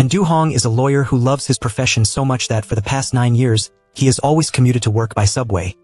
And Du Hong is a lawyer who loves his profession so much that for the past 9 years, he has always commuted to work by subway,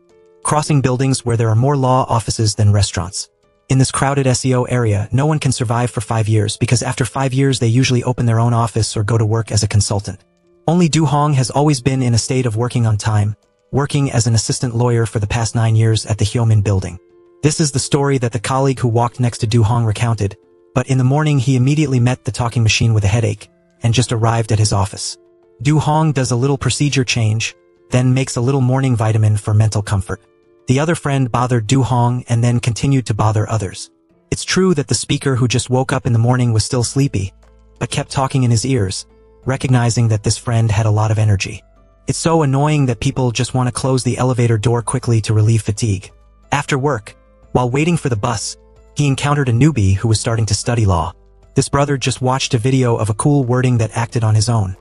crossing buildings where there are more law offices than restaurants. In this crowded SEO area, no one can survive for 5 years because after 5 years they usually open their own office or go to work as a consultant. Only Du Hong has always been in a state of working on time, working as an assistant lawyer for the past 9 years at the Hyomin building. This is the story that the colleague who walked next to Du Hong recounted, but in the morning he immediately met the talking machine with a headache, and just arrived at his office. Du Hong does a little procedure change, then makes a little morning vitamin for mental comfort. The other friend bothered Du Hong and then continued to bother others. It's true that the speaker who just woke up in the morning was still sleepy, but kept talking in his ears, recognizing that this friend had a lot of energy. It's so annoying that people just want to close the elevator door quickly to relieve fatigue. After work, while waiting for the bus, he encountered a newbie who was starting to study law. This brother just watched a video of a cool wording that acted on his own,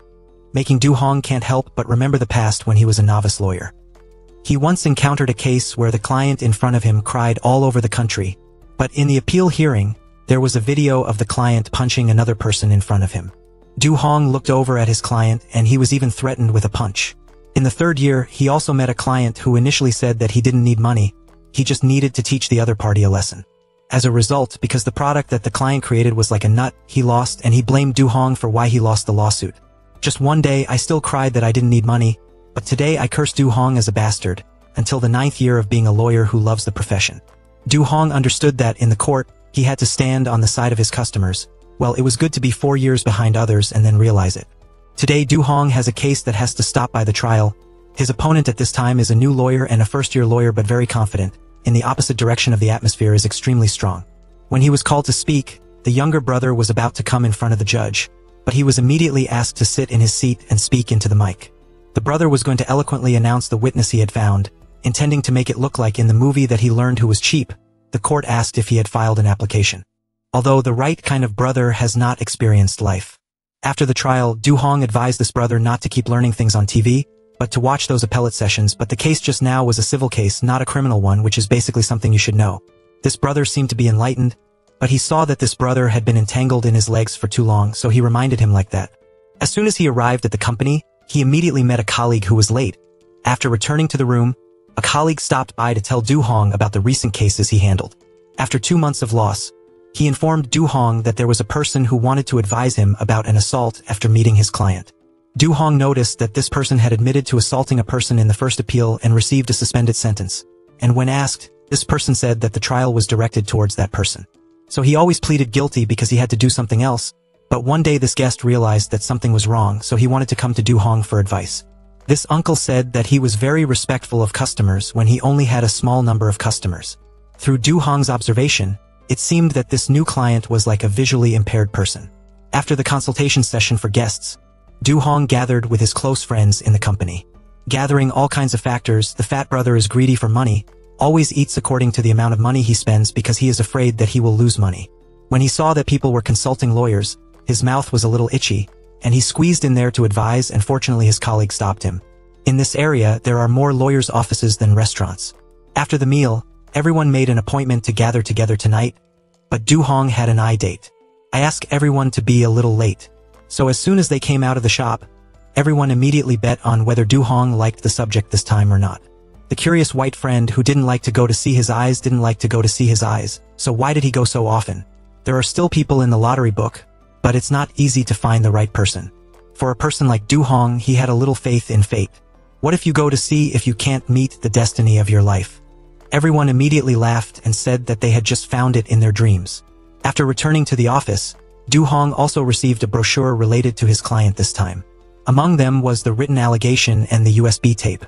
making Du Hong can't help but remember the past when he was a novice lawyer. He once encountered a case where the client in front of him cried all over the country, but in the appeal hearing, there was a video of the client punching another person in front of him. Du Hong looked over at his client and he was even threatened with a punch. In the 3rd year, he also met a client who initially said that he didn't need money, he just needed to teach the other party a lesson. As a result, because the product that the client created was like a nut, he lost and he blamed Du Hong for why he lost the lawsuit. Just one day, I still cried that I didn't need money, but today I cursed Du Hong as a bastard, until the 9th year of being a lawyer who loves the profession. Du Hong understood that in the court, he had to stand on the side of his customers. Well, it was good to be 4 years behind others and then realize it. Today, Du Hong has a case that has to stop by the trial. His opponent at this time is a new lawyer and a first-year lawyer but very confident. In the opposite direction of the atmosphere is extremely strong. When he was called to speak, the younger brother was about to come in front of the judge, but he was immediately asked to sit in his seat and speak into the mic. The brother was going to eloquently announce the witness he had found, intending to make it look like in the movie that he learned who was cheap. The court asked if he had filed an application. Although the right kind of brother has not experienced life. After the trial, Du Hong advised this brother not to keep learning things on TV, but to watch those appellate sessions, but the case just now was a civil case, not a criminal one, which is basically something you should know. This brother seemed to be enlightened, but he saw that this brother had been entangled in his legs for too long, so he reminded him like that. As soon as he arrived at the company, he immediately met a colleague who was late. After returning to the room, a colleague stopped by to tell Du Hong about the recent cases he handled. After 2 months of loss, he informed Du Hong that there was a person who wanted to advise him about an assault after meeting his client. Du Hong noticed that this person had admitted to assaulting a person in the first appeal and received a suspended sentence. And when asked, this person said that the trial was directed towards that person. So he always pleaded guilty because he had to do something else, but one day this guest realized that something was wrong, so he wanted to come to Du Hong for advice. This uncle said that he was very respectful of customers when he only had a small number of customers. Through Du Hong's observation, it seemed that this new client was like a visually impaired person. After the consultation session for guests, Du Hong gathered with his close friends in the company. Gathering all kinds of factors, the fat brother is greedy for money, always eats according to the amount of money he spends because he is afraid that he will lose money. When he saw that people were consulting lawyers, his mouth was a little itchy, and he squeezed in there to advise, and fortunately his colleague stopped him. In this area, there are more lawyers' offices than restaurants. After the meal, everyone made an appointment to gather together tonight, but Du Hong had an eye date. I asked everyone to be a little late. So as soon as they came out of the shop, everyone immediately bet on whether Du Hong liked the subject this time or not. The curious white friend who didn't like to go to see his eyes didn't like to go to see his eyes, so why did he go so often? There are still people in the lottery book, but it's not easy to find the right person. For a person like Du Hong, he had a little faith in fate. What if you go to see if you can't meet the destiny of your life? Everyone immediately laughed and said that they had just found it in their dreams. After returning to the office, Du Hong also received a brochure related to his client this time. Among them was the written allegation and the USB tape.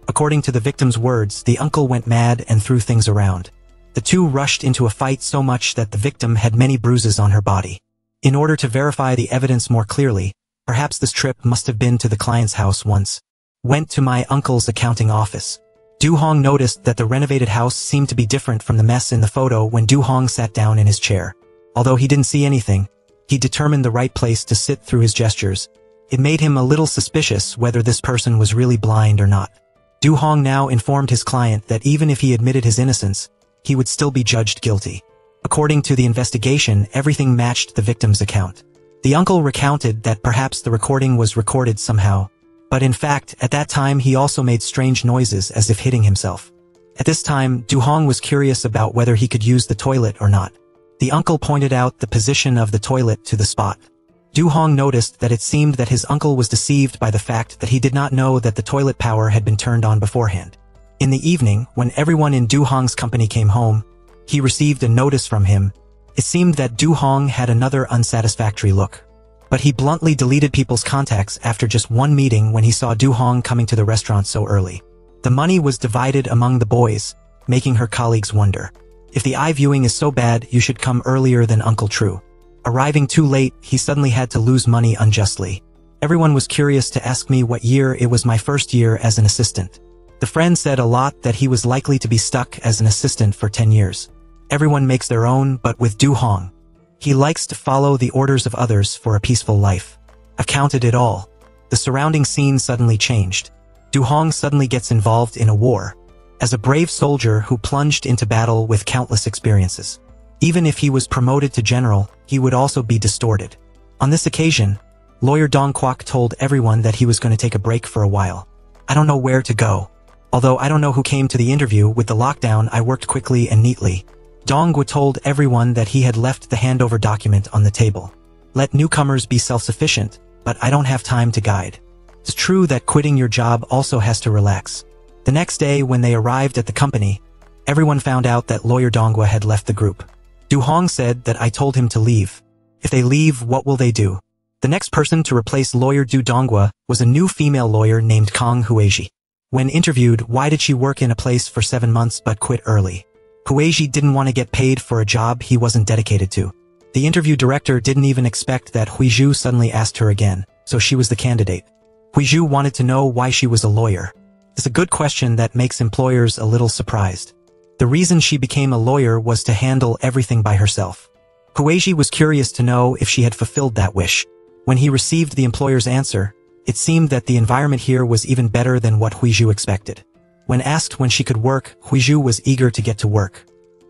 According to the victim's words, the uncle went mad and threw things around. The two rushed into a fight so much that the victim had many bruises on her body. In order to verify the evidence more clearly, perhaps this trip must have been to the client's house once. Went to my uncle's accounting office. Du Hong noticed that the renovated house seemed to be different from the mess in the photo when Du Hong sat down in his chair. Although he didn't see anything, he determined the right place to sit through his gestures. It made him a little suspicious whether this person was really blind or not. Du Hong now informed his client that even if he admitted his innocence, he would still be judged guilty. According to the investigation, everything matched the victim's account. The uncle recounted that perhaps the recording was recorded somehow, but in fact, at that time he also made strange noises as if hitting himself. At this time, Du Hong was curious about whether he could use the toilet or not. The uncle pointed out the position of the toilet to the spot. Du Hong noticed that it seemed that his uncle was deceived by the fact that he did not know that the toilet power had been turned on beforehand. In the evening, when everyone in Du Hong's company came home, he received a notice from him. It seemed that Du Hong had another unsatisfactory look. But he bluntly deleted people's contacts after just one meeting when he saw Du Hong coming to the restaurant so early. The money was divided among the boys, making her colleagues wonder. If the eye viewing is so bad, you should come earlier than Uncle True. Arriving too late, he suddenly had to lose money unjustly. Everyone was curious to ask me what year it was my first year as an assistant. The friend said a lot that he was likely to be stuck as an assistant for 10 years. Everyone makes their own, but with Du Hong, he likes to follow the orders of others for a peaceful life. I've counted it all. The surrounding scene suddenly changed. Du Hong suddenly gets involved in a war, as a brave soldier who plunged into battle with countless experiences. Even if he was promoted to general, he would also be distorted. On this occasion, lawyer Dong Kwok told everyone that he was going to take a break for a while. I don't know where to go. Although I don't know who came to the interview with the lockdown, I worked quickly and neatly. Dong Gu told everyone that he had left the handover document on the table. Let newcomers be self-sufficient, but I don't have time to guide. It's true that quitting your job also has to relax. The next day when they arrived at the company, everyone found out that lawyer Donghua had left the group. Du Hong said that I told him to leave. If they leave, what will they do? The next person to replace lawyer Du Donghua was a new female lawyer named Kang Hueji. When interviewed, why did she work in a place for 7 months but quit early? Hueji didn't want to get paid for a job he wasn't dedicated to. The interview director didn't even expect that Huizhu suddenly asked her again, so she was the candidate. Huizhu wanted to know why she was a lawyer. It's a good question that makes employers a little surprised. The reason she became a lawyer was to handle everything by herself. Hueji was curious to know if she had fulfilled that wish. When he received the employer's answer, it seemed that the environment here was even better than what Huizhu expected. When asked when she could work, Huizhu was eager to get to work.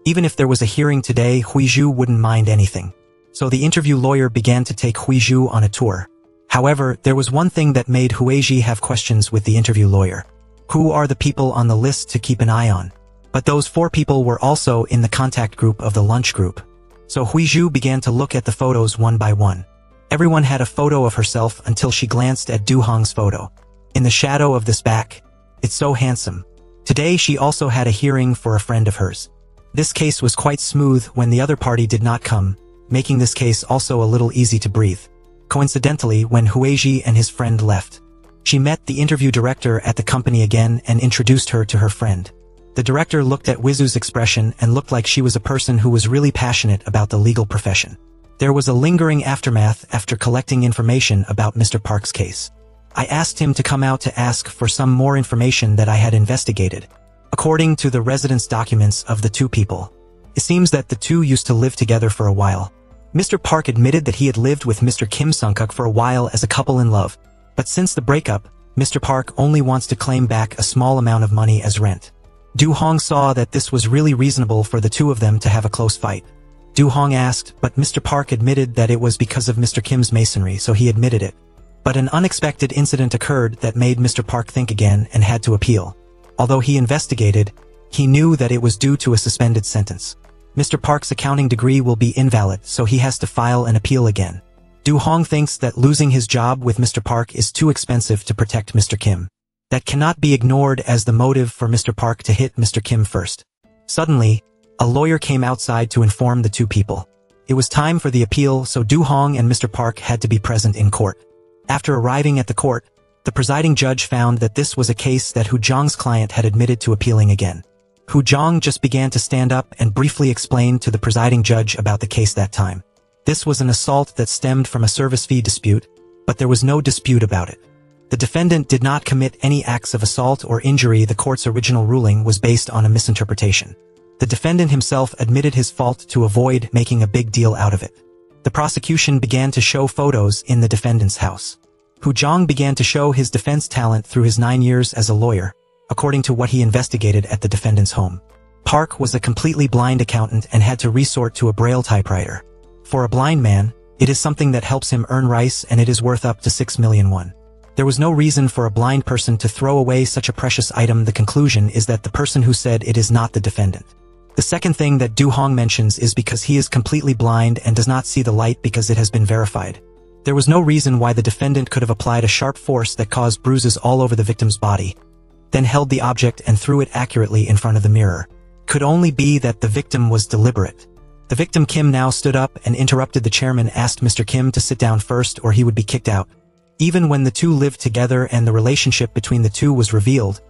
Even if there was a hearing today, Huizhu wouldn't mind anything. So the interview lawyer began to take Huizhu on a tour. However, there was one thing that made Hueji have questions with the interview lawyer. Who are the people on the list to keep an eye on? But those 4 people were also in the contact group of the lunch group. So Huizhu began to look at the photos one by one. Everyone had a photo of herself until she glanced at Du Hong's photo. In the shadow of this back, it's so handsome. Today she also had a hearing for a friend of hers. This case was quite smooth when the other party did not come, making this case also a little easy to breathe. Coincidentally, when Hueji and his friend left, she met the interview director at the company again and introduced her to her friend. The director looked at Wizu's expression and looked like she was a person who was really passionate about the legal profession. There was a lingering aftermath after collecting information about Mr. Park's case. I asked him to come out to ask for some more information that I had investigated. According to the residence documents of the 2 people, it seems that the 2 used to live together for a while. Mr. Park admitted that he had lived with Mr. Kim Sung-kuk for a while as a couple in love, but since the breakup, Mr. Park only wants to claim back a small amount of money as rent. Du Hong saw that this was really reasonable for the 2 of them to have a close fight. Du Hong asked, but Mr. Park admitted that it was because of Mr. Kim's masonry, so he admitted it. But an unexpected incident occurred that made Mr. Park think again and had to appeal. Although he investigated, he knew that it was due to a suspended sentence. Mr. Park's accounting degree will be invalid, so he has to file an appeal again. Du Hong thinks that losing his job with Mr. Park is too expensive to protect Mr. Kim. That cannot be ignored as the motive for Mr. Park to hit Mr. Kim first. Suddenly, a lawyer came outside to inform the 2 people. It was time for the appeal, so Du Hong and Mr. Park had to be present in court. After arriving at the court, the presiding judge found that this was a case that Hu Zhang's client had admitted to appealing again. Hu Zhang just began to stand up and briefly explain to the presiding judge about the case that time. This was an assault that stemmed from a service fee dispute, but there was no dispute about it. The defendant did not commit any acts of assault or injury. The court's original ruling was based on a misinterpretation. The defendant himself admitted his fault to avoid making a big deal out of it. The prosecution began to show photos in the defendant's house. Hu Zhang began to show his defense talent through his 9 years as a lawyer, according to what he investigated at the defendant's home. Park was a completely blind accountant and had to resort to a braille typewriter. For a blind man, It is something that helps him earn rice and it is worth up to 6 million won. There was no reason for a blind person to throw away such a precious item. The conclusion is that the person who said it is not the defendant. The second thing that Du Hong mentions is because he is completely blind and does not see the light because it has been verified. There was no reason why the defendant could have applied a sharp force that caused bruises all over the victim's body, then held the object and threw it accurately in front of the mirror. Could only be that the victim was deliberate. The victim Kim now stood up and interrupted the chairman, asked Mr. Kim to sit down first or he would be kicked out. Even when the two lived together and the relationship between the two was revealed,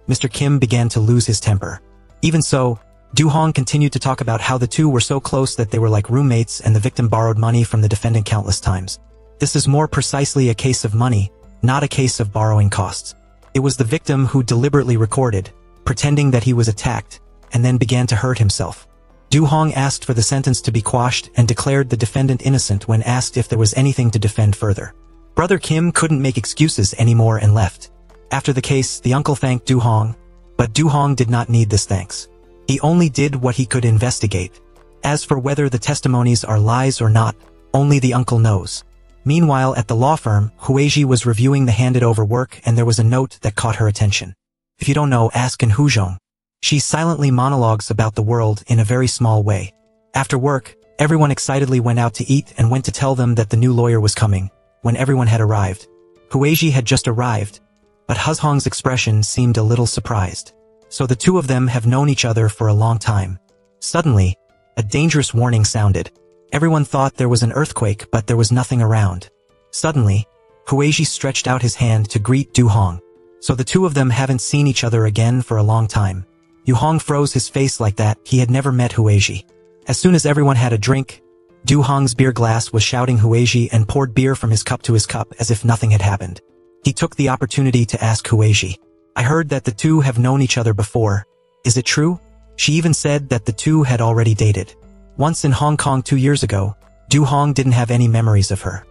Mr. Kim began to lose his temper. Even so, Du Hong continued to talk about how the two were so close that they were like roommates and the victim borrowed money from the defendant countless times. This is more precisely a case of money, not a case of borrowing costs. It was the victim who deliberately recorded, pretending that he was attacked, and then began to hurt himself. Du Hong asked for the sentence to be quashed and declared the defendant innocent when asked if there was anything to defend further. Brother Kim couldn't make excuses anymore and left. After the case, the uncle thanked Du Hong, but Du Hong did not need this thanks. He only did what he could investigate. As for whether the testimonies are lies or not, only the uncle knows. Meanwhile, at the law firm, Huiji was reviewing the handed-over work and there was a note that caught her attention. If you don't know, ask In Huzhong. She silently monologues about the world in a very small way. After work, everyone excitedly went out to eat and went to tell them that the new lawyer was coming. When everyone had arrived, Huiji had just arrived, but Huzhong's expression seemed a little surprised. So the two of them have known each other for a long time. Suddenly, a dangerous warning sounded. Everyone thought there was an earthquake, but there was nothing around. Suddenly, Huiji stretched out his hand to greet Du Hong. So the two of them haven't seen each other again for a long time. Du Hong froze his face like that. He had never met Huiji. As soon as everyone had a drink, Du Hong's beer glass was shouting Huiji and poured beer from his cup to his cup as if nothing had happened. He took the opportunity to ask Huiji, I heard that the two have known each other before. Is it true? She even said that the two had already dated. Once in Hong Kong 2 years ago, Du Hong didn't have any memories of her.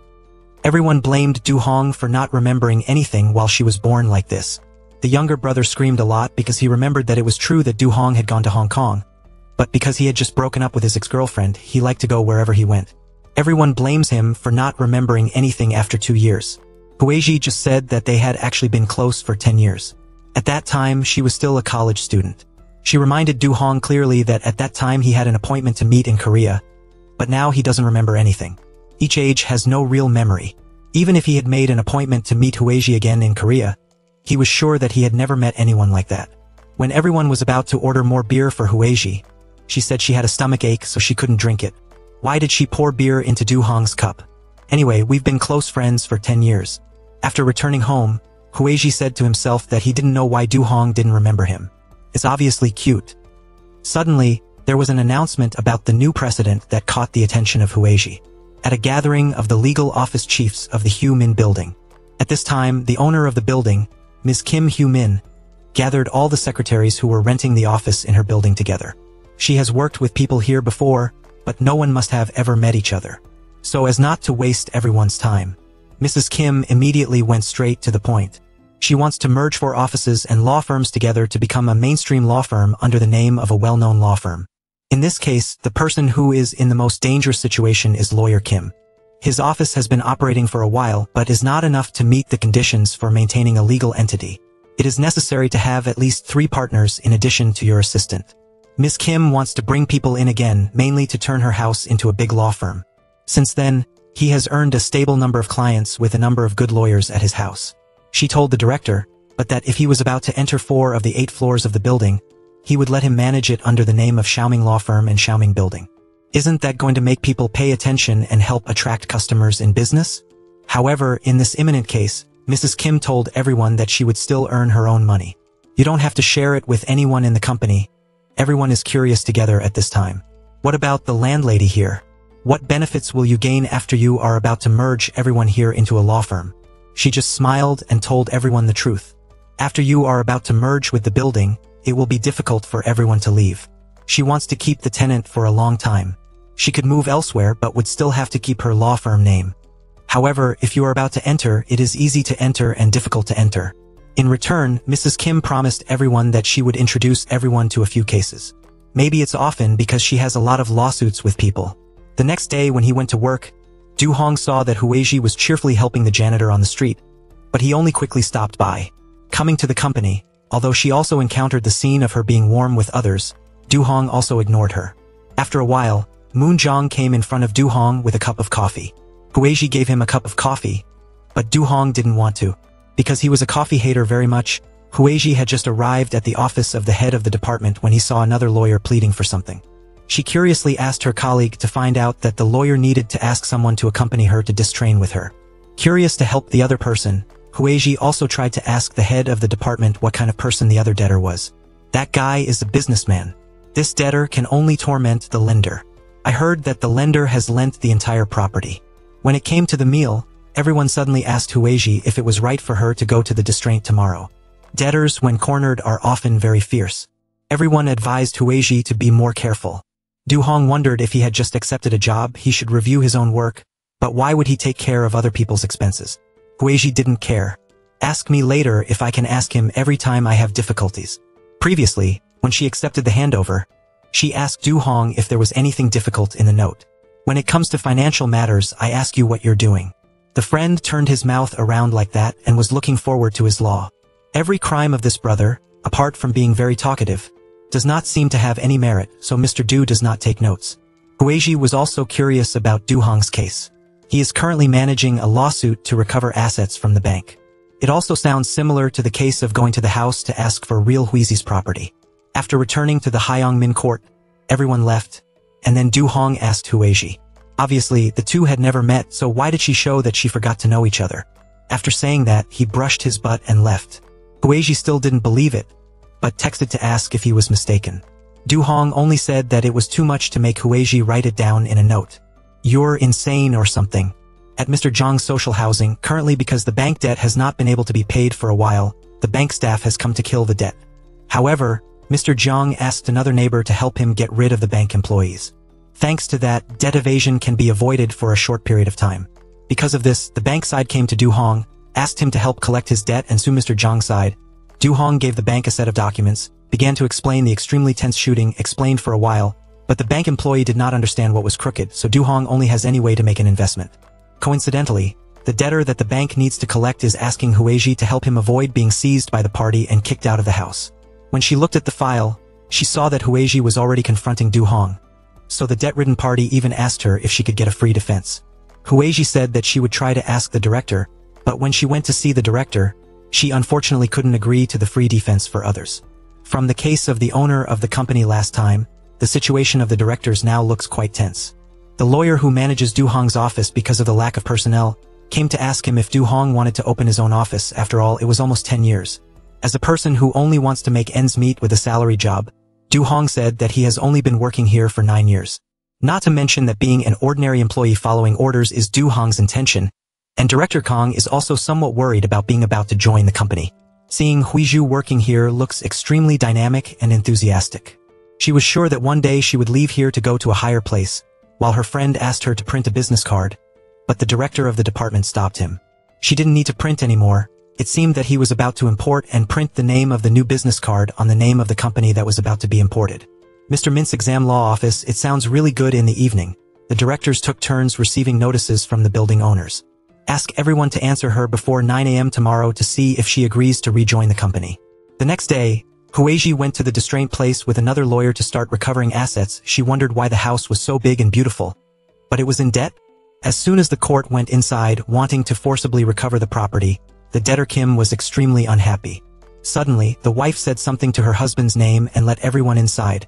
Everyone blamed Du Hong for not remembering anything while she was born like this. The younger brother screamed a lot because he remembered that it was true that Du Hong had gone to Hong Kong. But because he had just broken up with his ex-girlfriend, he liked to go wherever he went. Everyone blames him for not remembering anything after 2 years. Huiji just said that they had actually been close for 10 years. At that time, she was still a college student. She reminded Du Hong clearly that at that time he had an appointment to meet in Korea, but now he doesn't remember anything. Each age has no real memory. Even if he had made an appointment to meet Huiji again in Korea, he was sure that he had never met anyone like that. When everyone was about to order more beer for Huiji, she said she had a stomach ache so she couldn't drink it. Why did she pour beer into Du Hong's cup? Anyway, we've been close friends for 10 years. After returning home, Huiji said to himself that he didn't know why Du Hong didn't remember him. It's obviously cute. Suddenly, there was an announcement about the new president that caught the attention of Huiji. At a gathering of the legal office chiefs of the Hu Min building. At this time, the owner of the building, Ms. Kim Hu Min, gathered all the secretaries who were renting the office in her building together. She has worked with people here before, but no one must have ever met each other. So as not to waste everyone's time, Mrs. Kim immediately went straight to the point. She wants to merge 4 offices and law firms together to become a mainstream law firm under the name of a well-known law firm. In this case, the person who is in the most dangerous situation is Lawyer Kim. His office has been operating for a while but is not enough to meet the conditions for maintaining a legal entity. It is necessary to have at least 3 partners in addition to your assistant. Ms. Kim wants to bring people in again, mainly to turn her house into a big law firm. Since then, he has earned a stable number of clients with a number of good lawyers at his house. She told the director, but that if he was about to enter 4 of the 8 floors of the building, he would let him manage it under the name of Xiaoming Law Firm and Xiaoming Building. Isn't that going to make people pay attention and help attract customers in business? However, in this imminent case, Mrs. Kim told everyone that she would still earn her own money. You don't have to share it with anyone in the company. Everyone is curious together at this time. What about the landlady here? What benefits will you gain after you are about to merge everyone here into a law firm? She just smiled and told everyone the truth. After you are about to merge with the building, it will be difficult for everyone to leave. She wants to keep the tenant for a long time. She could move elsewhere but would still have to keep her law firm name. However, if you are about to enter, it is easy to enter and difficult to enter. In return, Mrs. Kim promised everyone that she would introduce everyone to a few cases. Maybe it's often because she has a lot of lawsuits with people. The next day when he went to work, Du Hong saw that Huiji was cheerfully helping the janitor on the street, but he only quickly stopped by. Coming to the company, although she also encountered the scene of her being warm with others, Du Hong also ignored her. After a while, Moon Zhang came in front of Du Hong with a cup of coffee. Huiji gave him a cup of coffee, but Du Hong didn't want to. Because he was a coffee hater very much, Huiji had just arrived at the office of the head of the department when he saw another lawyer pleading for something. She curiously asked her colleague to find out that the lawyer needed to ask someone to accompany her to distrain with her. Curious to help the other person, Huiji also tried to ask the head of the department what kind of person the other debtor was. That guy is a businessman. This debtor can only torment the lender. I heard that the lender has lent the entire property. When it came to the meal, everyone suddenly asked Huiji if it was right for her to go to the distraint tomorrow. Debtors, when cornered, are often very fierce. Everyone advised Huiji to be more careful. Du Hong wondered if he had just accepted a job, he should review his own work, but why would he take care of other people's expenses? Huiji didn't care. Ask me later if I can ask him every time I have difficulties. Previously, when she accepted the handover, she asked Du Hong if there was anything difficult in the note. When it comes to financial matters, I ask you what you're doing. The friend turned his mouth around like that and was looking forward to his law. Every crime of this brother, apart from being very talkative, does not seem to have any merit, so Mr. Du does not take notes. Huiji was also curious about Du Hong's case. He is currently managing a lawsuit to recover assets from the bank. It also sounds similar to the case of going to the house to ask for real Huizi's property. After returning to the Hyongmin court, everyone left, and then Du Hong asked Huiji. Obviously, the two had never met, so why did she show that she forgot to know each other? After saying that, he brushed his butt and left. Huiji still didn't believe it, but texted to ask if he was mistaken. Du Hong only said that it was too much to make Huiji write it down in a note. You're insane or something. At Mr. Zhang's social housing, currently because the bank debt has not been able to be paid for a while, the bank staff has come to kill the debt. However, Mr. Zhang asked another neighbor to help him get rid of the bank employees. Thanks to that, debt evasion can be avoided for a short period of time. Because of this, the bank side came to Du Hong, asked him to help collect his debt and sue Mr. Zhang's side. Du Hong gave the bank a set of documents, began to explain the extremely tense shooting, explained for a while, but the bank employee did not understand what was crooked, so Du Hong only has any way to make an investment. Coincidentally, the debtor that the bank needs to collect is asking Huiji to help him avoid being seized by the party and kicked out of the house. When she looked at the file, she saw that Huiji was already confronting Du Hong. So the debt-ridden party even asked her if she could get a free defense. Huiji said that she would try to ask the director, but when she went to see the director, she unfortunately couldn't agree to the free defense for others. From the case of the owner of the company last time, the situation of the directors now looks quite tense. The lawyer who manages Du Hong's office because of the lack of personnel came to ask him if Du Hong wanted to open his own office. After all, it was almost 10 years. As a person who only wants to make ends meet with a salary job, Du Hong said that he has only been working here for 9 years. Not to mention that being an ordinary employee following orders is Du Hong's intention, and Director Kong is also somewhat worried about being about to join the company. Seeing Huizhu working here looks extremely dynamic and enthusiastic. She was sure that one day she would leave here to go to a higher place, while her friend asked her to print a business card, but the director of the department stopped him. She didn't need to print anymore. It seemed that he was about to import and print the name of the new business card on the name of the company that was about to be imported. Mr. Mint's exam law office, it sounds really good. In the evening, the directors took turns receiving notices from the building owners. Ask everyone to answer her before 9 a.m. tomorrow to see if she agrees to rejoin the company. The next day, Huiji went to the distraint place with another lawyer to start recovering assets. She wondered why the house was so big and beautiful, but it was in debt. As soon as the court went inside, wanting to forcibly recover the property, the debtor Kim was extremely unhappy. Suddenly, the wife said something to her husband's name and let everyone inside,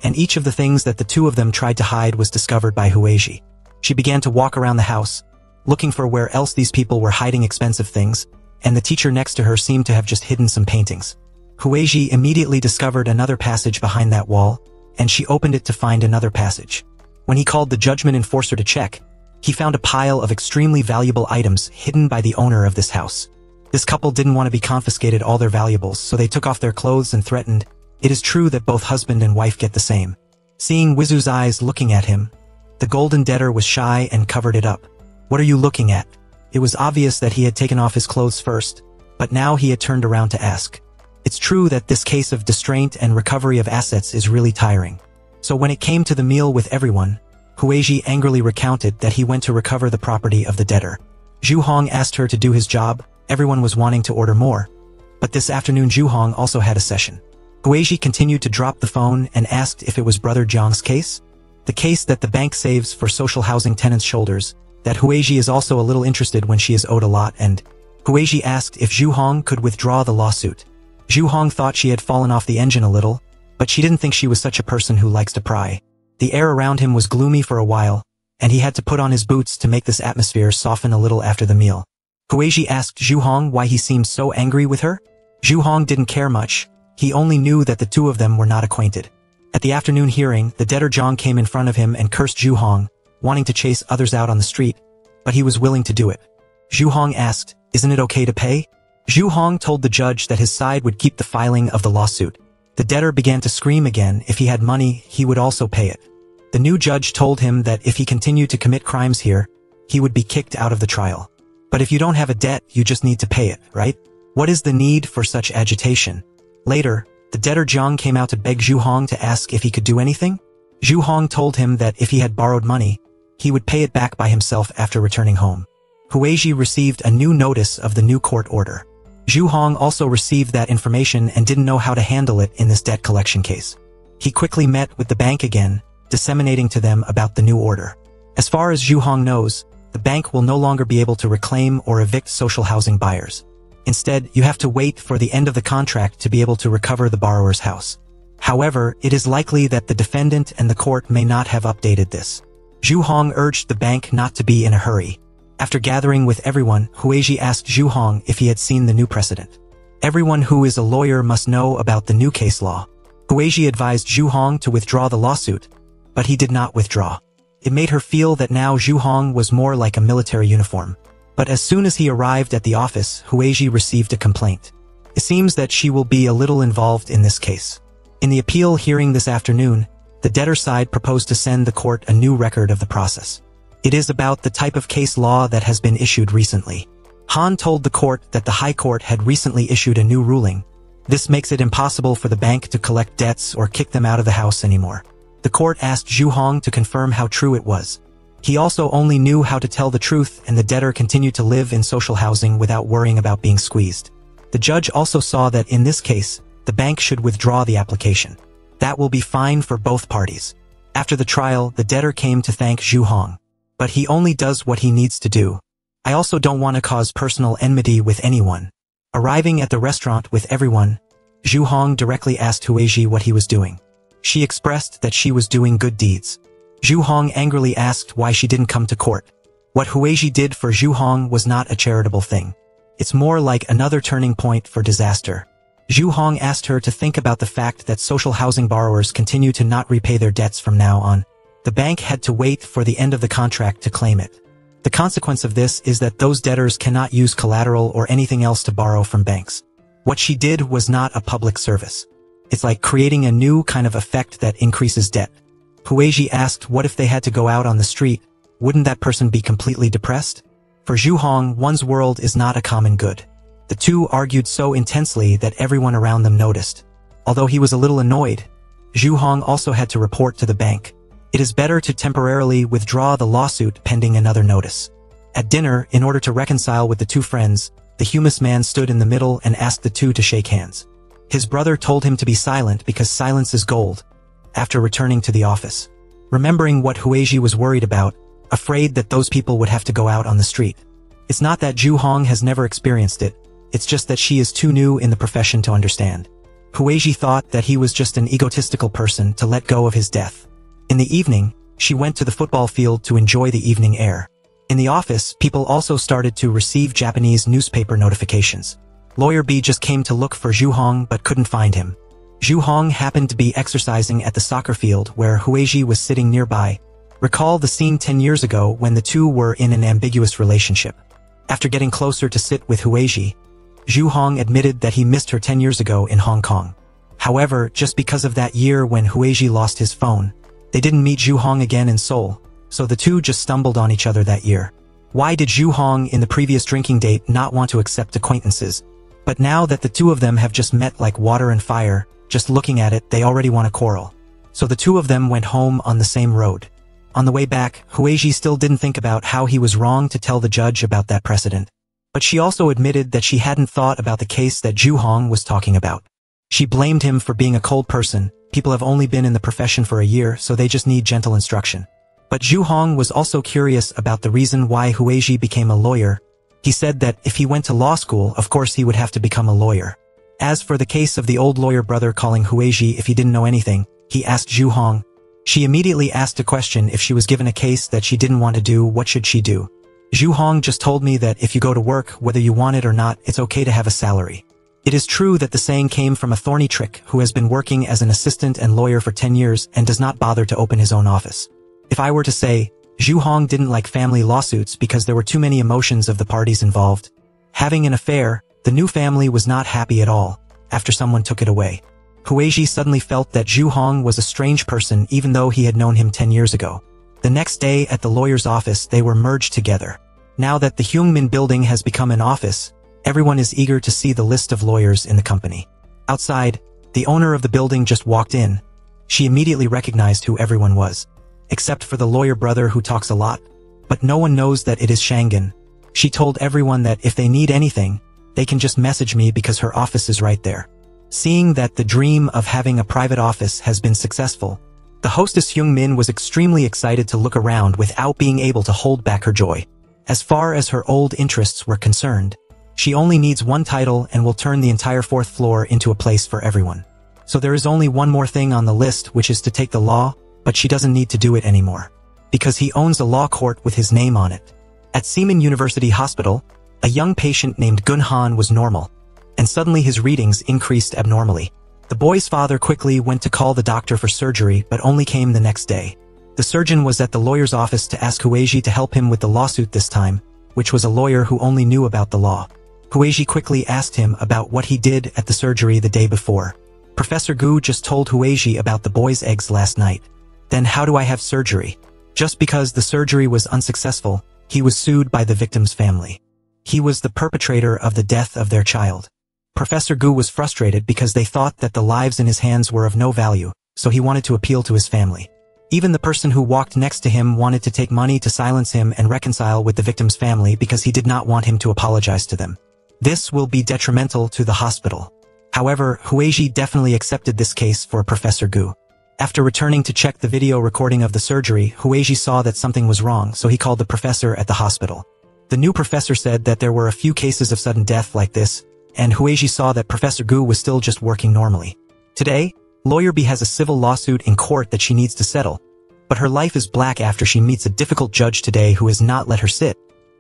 and each of the things that the two of them tried to hide was discovered by Huiji. She began to walk around the house, looking for where else these people were hiding expensive things, and the teacher next to her seemed to have just hidden some paintings. Huiji immediately discovered another passage behind that wall, and she opened it to find another passage. When he called the judgment enforcer to check, he found a pile of extremely valuable items hidden by the owner of this house. This couple didn't want to be confiscated all their valuables, so they took off their clothes and threatened. It is true that both husband and wife get the same. Seeing Wizu's eyes looking at him, the golden debtor was shy and covered it up. What are you looking at? It was obvious that he had taken off his clothes first, but now he had turned around to ask. It's true that this case of distraint and recovery of assets is really tiring. So when it came to the meal with everyone, Huiji angrily recounted that he went to recover the property of the debtor. Zhu Hong asked her to do his job. Everyone was wanting to order more. But this afternoon Zhu Hong also had a session. Huiji continued to drop the phone and asked if it was Brother Jiang's case. The case that the bank saves for social housing tenants' shoulders, that Huiji is also a little interested when she is owed a lot, and Huiji asked if Zhu Hong could withdraw the lawsuit. Zhu Hong thought she had fallen off the engine a little, but she didn't think she was such a person who likes to pry. The air around him was gloomy for a while, and he had to put on his boots to make this atmosphere soften a little after the meal. Huiji asked Zhu Hong why he seemed so angry with her. Zhu Hong didn't care much. He only knew that the two of them were not acquainted. At the afternoon hearing, the debtor Zhang came in front of him and cursed Zhu Hong, wanting to chase others out on the street, but he was willing to do it. Zhu Hong asked, "Isn't it okay to pay?" Zhu Hong told the judge that his side would keep the filing of the lawsuit. The debtor began to scream again. If he had money, he would also pay it. The new judge told him that if he continued to commit crimes here, he would be kicked out of the trial. But if you don't have a debt, you just need to pay it, right? What is the need for such agitation? Later, the debtor Zhang came out to beg Zhu Hong to ask if he could do anything. Zhu Hong told him that if he had borrowed money, he would pay it back by himself after returning home. Huiji received a new notice of the new court order. Zhu Hong also received that information and didn't know how to handle it in this debt collection case. He quickly met with the bank again, disseminating to them about the new order. As far as Zhu Hong knows, the bank will no longer be able to reclaim or evict social housing buyers. Instead, you have to wait for the end of the contract to be able to recover the borrower's house. However, it is likely that the defendant and the court may not have updated this. Zhu Hong urged the bank not to be in a hurry. After gathering with everyone, Huiji asked Zhu Hong if he had seen the new precedent. Everyone who is a lawyer must know about the new case law. Huiji advised Zhu Hong to withdraw the lawsuit, but he did not withdraw. It made her feel that now Zhu Hong was more like a military uniform. But as soon as he arrived at the office, Huiji received a complaint. It seems that she will be a little involved in this case. In the appeal hearing this afternoon, the debtor side proposed to send the court a new record of the process. It is about the type of case law that has been issued recently. Han told the court that the High Court had recently issued a new ruling. This makes it impossible for the bank to collect debts or kick them out of the house anymore. The court asked Zhu Hong to confirm how true it was. He also only knew how to tell the truth, and the debtor continued to live in social housing without worrying about being squeezed. The judge also saw that in this case, the bank should withdraw the application. That will be fine for both parties. After the trial, the debtor came to thank Zhu Hong. But he only does what he needs to do. I also don't want to cause personal enmity with anyone. Arriving at the restaurant with everyone, Zhu Hong directly asked Huiji what he was doing. She expressed that she was doing good deeds. Zhu Hong angrily asked why she didn't come to court. What Huiji did for Zhu Hong was not a charitable thing. It's more like another turning point for disaster. Zhu Hong asked her to think about the fact that social housing borrowers continue to not repay their debts from now on. The bank had to wait for the end of the contract to claim it. The consequence of this is that those debtors cannot use collateral or anything else to borrow from banks. What she did was not a public service. It's like creating a new kind of effect that increases debt. Huiji asked what if they had to go out on the street, wouldn't that person be completely depressed? For Zhu Hong, one's world is not a common good. The two argued so intensely that everyone around them noticed. Although he was a little annoyed, Zhu Hong also had to report to the bank. It is better to temporarily withdraw the lawsuit pending another notice. At dinner, in order to reconcile with the two friends, the Humus man stood in the middle and asked the two to shake hands. His brother told him to be silent because silence is gold. After returning to the office, remembering what Huiji was worried about, afraid that those people would have to go out on the street. It's not that Zhu Hong has never experienced it, it's just that she is too new in the profession to understand. Huiji thought that he was just an egotistical person to let go of his death. In the evening, she went to the football field to enjoy the evening air. In the office, people also started to receive Japanese newspaper notifications. Lawyer B just came to look for Zhu Hong but couldn't find him. Zhu Hong happened to be exercising at the soccer field where Huiji was sitting nearby. Recall the scene 10 years ago when the two were in an ambiguous relationship. After getting closer to sit with Huiji, Zhu Hong admitted that he missed her 10 years ago in Hong Kong. However, just because of that year when Huiji lost his phone, they didn't meet Zhu Hong again in Seoul, so the two just stumbled on each other that year. Why did Zhu Hong in the previous drinking date not want to accept acquaintances? But now that the two of them have just met like water and fire, just looking at it, they already want to quarrel. So the two of them went home on the same road. On the way back, Huiji still didn't think about how he was wrong to tell the judge about that precedent. But she also admitted that she hadn't thought about the case that Zhu Hong was talking about. She blamed him for being a cold person. People have only been in the profession for a year, so they just need gentle instruction. But Zhu Hong was also curious about the reason why Huiji became a lawyer. He said that if he went to law school, of course he would have to become a lawyer. As for the case of the old lawyer brother calling Huiji if he didn't know anything, he asked Zhu Hong. She immediately asked a question: if she was given a case that she didn't want to do, what should she do? Zhu Hong just told me that if you go to work, whether you want it or not, it's okay to have a salary. It is true that the saying came from a thorny trick who has been working as an assistant and lawyer for 10 years and does not bother to open his own office. If I were to say, Zhu Hong didn't like family lawsuits because there were too many emotions of the parties involved. Having an affair, the new family was not happy at all, after someone took it away. Huiji suddenly felt that Zhu Hong was a strange person even though he had known him 10 years ago. The next day at the lawyer's office they were merged together. Now that the Hyungmin building has become an office, everyone is eager to see the list of lawyers in the company. Outside, the owner of the building just walked in. She immediately recognized who everyone was. Except for the lawyer brother who talks a lot. But no one knows that it is Shangan. She told everyone that if they need anything, they can just message me because her office is right there. Seeing that the dream of having a private office has been successful, the hostess Hyungmin was extremely excited to look around without being able to hold back her joy. As far as her old interests were concerned, she only needs one title and will turn the entire 4th floor into a place for everyone. So there is only one more thing on the list, which is to take the law, but she doesn't need to do it anymore. Because he owns a law court with his name on it. At Seaman University Hospital, a young patient named Gun Han was normal, and suddenly his readings increased abnormally. The boy's father quickly went to call the doctor for surgery but only came the next day. The surgeon was at the lawyer's office to ask Huiji to help him with the lawsuit this time, which was a lawyer who only knew about the law. Huiji quickly asked him about what he did at the surgery the day before. Professor Gu just told Huiji about the boy's eggs last night. Then how do I have surgery? Just because the surgery was unsuccessful, he was sued by the victim's family. He was the perpetrator of the death of their child. Professor Gu was frustrated because they thought that the lives in his hands were of no value, so he wanted to appeal to his family. Even the person who walked next to him wanted to take money to silence him and reconcile with the victim's family because he did not want him to apologize to them. This will be detrimental to the hospital. However, Huiji definitely accepted this case for Professor Gu. After returning to check the video recording of the surgery, Huiji saw that something was wrong, so he called the professor at the hospital. The new professor said that there were a few cases of sudden death like this, and Huiji saw that Professor Gu was still just working normally. Today, Lawyer B has a civil lawsuit in court that she needs to settle, but her life is black after she meets a difficult judge today who has not let her sit.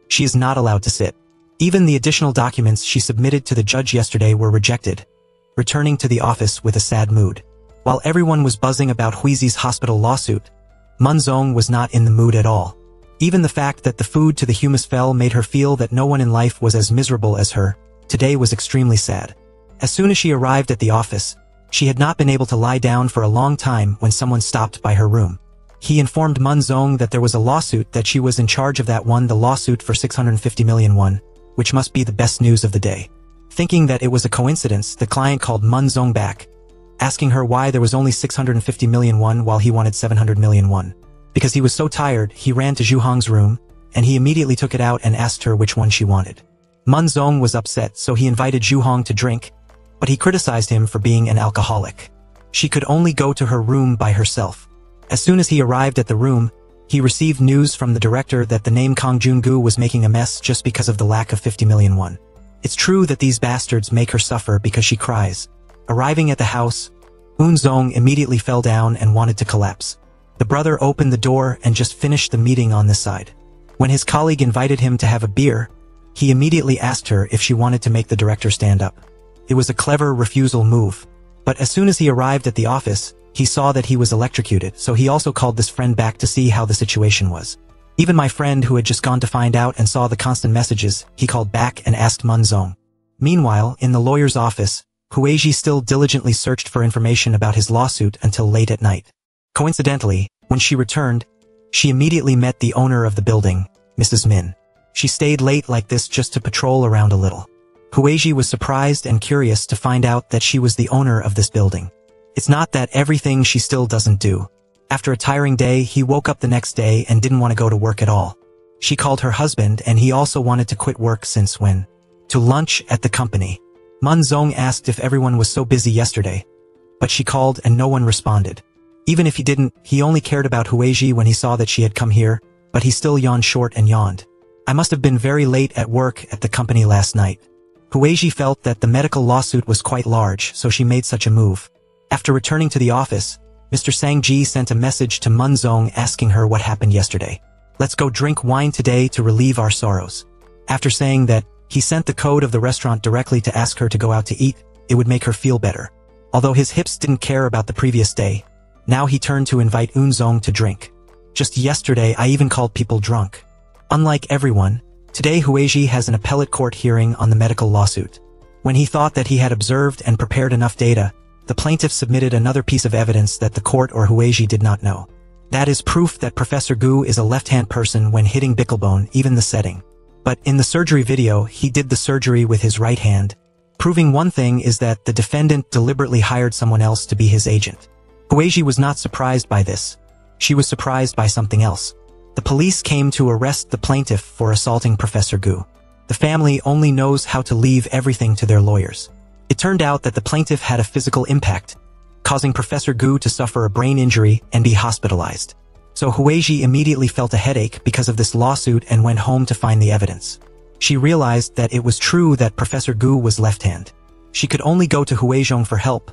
She is not allowed to sit. Even the additional documents she submitted to the judge yesterday were rejected. Returning to the office with a sad mood. While everyone was buzzing about Huizi's hospital lawsuit, Munzong was not in the mood at all. Even the fact that the food to the humus fell made her feel that no one in life was as miserable as her. Today was extremely sad. As soon as she arrived at the office, she had not been able to lie down for a long time when someone stopped by her room. He informed Munzong that there was a lawsuit, that she was in charge of that one, the lawsuit for 650 million won, which must be the best news of the day. Thinking that it was a coincidence, the client called Munzong back, asking her why there was only 650 million won while he wanted 700 million won. Because he was so tired, he ran to Zhu Hong's room, and he immediately took it out and asked her which one she wanted. Munzong was upset, so he invited Zhu Hong to drink, but he criticized him for being an alcoholic. She could only go to her room by herself. As soon as he arrived at the room, he received news from the director that the name Kang Jun-gu was making a mess just because of the lack of 50 million won. It's true that these bastards make her suffer because she cries. Arriving at the house, Eun-zong immediately fell down and wanted to collapse. The brother opened the door and just finished the meeting on this side. When his colleague invited him to have a beer, he immediately asked her if she wanted to make the director stand up. It was a clever refusal move. But as soon as he arrived at the office, he saw that he was electrocuted, so he also called this friend back to see how the situation was. Even my friend who had just gone to find out and saw the constant messages, he called back and asked Munzong. Meanwhile, in the lawyer's office, Huiji still diligently searched for information about his lawsuit until late at night. Coincidentally, when she returned, she immediately met the owner of the building, Mrs. Min. She stayed late like this just to patrol around a little. Huiji was surprised and curious to find out that she was the owner of this building. It's not that everything she still doesn't do, After a tiring day, he woke up the next day and didn't want to go to work at all. She called her husband and he also wanted to quit work since when? To lunch at the company. Mun Zong asked if everyone was so busy yesterday. But she called and no one responded. Even if he didn't, he only cared about Huiji when he saw that she had come here, but he still yawned short and yawned. I must have been very late at work at the company last night. Huiji felt that the medical lawsuit was quite large, so she made such a move. After returning to the office, Mr. Sang Ji sent a message to Mun Zong asking her what happened yesterday. Let's go drink wine today to relieve our sorrows. After saying that, he sent the code of the restaurant directly to ask her to go out to eat. It would make her feel better. Although his hips didn't care about the previous day, now he turned to invite Eun Zong to drink. Just yesterday I even called people drunk. Unlike everyone, today Huiji has an appellate court hearing on the medical lawsuit. When he thought that he had observed and prepared enough data, the plaintiff submitted another piece of evidence that the court or Huiji did not know. That is proof that Professor Gu is a left-hand person when hitting Bicklebone, even the setting. But in the surgery video, he did the surgery with his right hand. Proving one thing is that the defendant deliberately hired someone else to be his agent. Huiji was not surprised by this. She was surprised by something else. The police came to arrest the plaintiff for assaulting Professor Gu. The family only knows how to leave everything to their lawyers. It turned out that the plaintiff had a physical impact, causing Professor Gu to suffer a brain injury and be hospitalized. So Huiji immediately felt a headache because of this lawsuit and went home to find the evidence. She realized that it was true that Professor Gu was left-hand. She could only go to Huizhong for help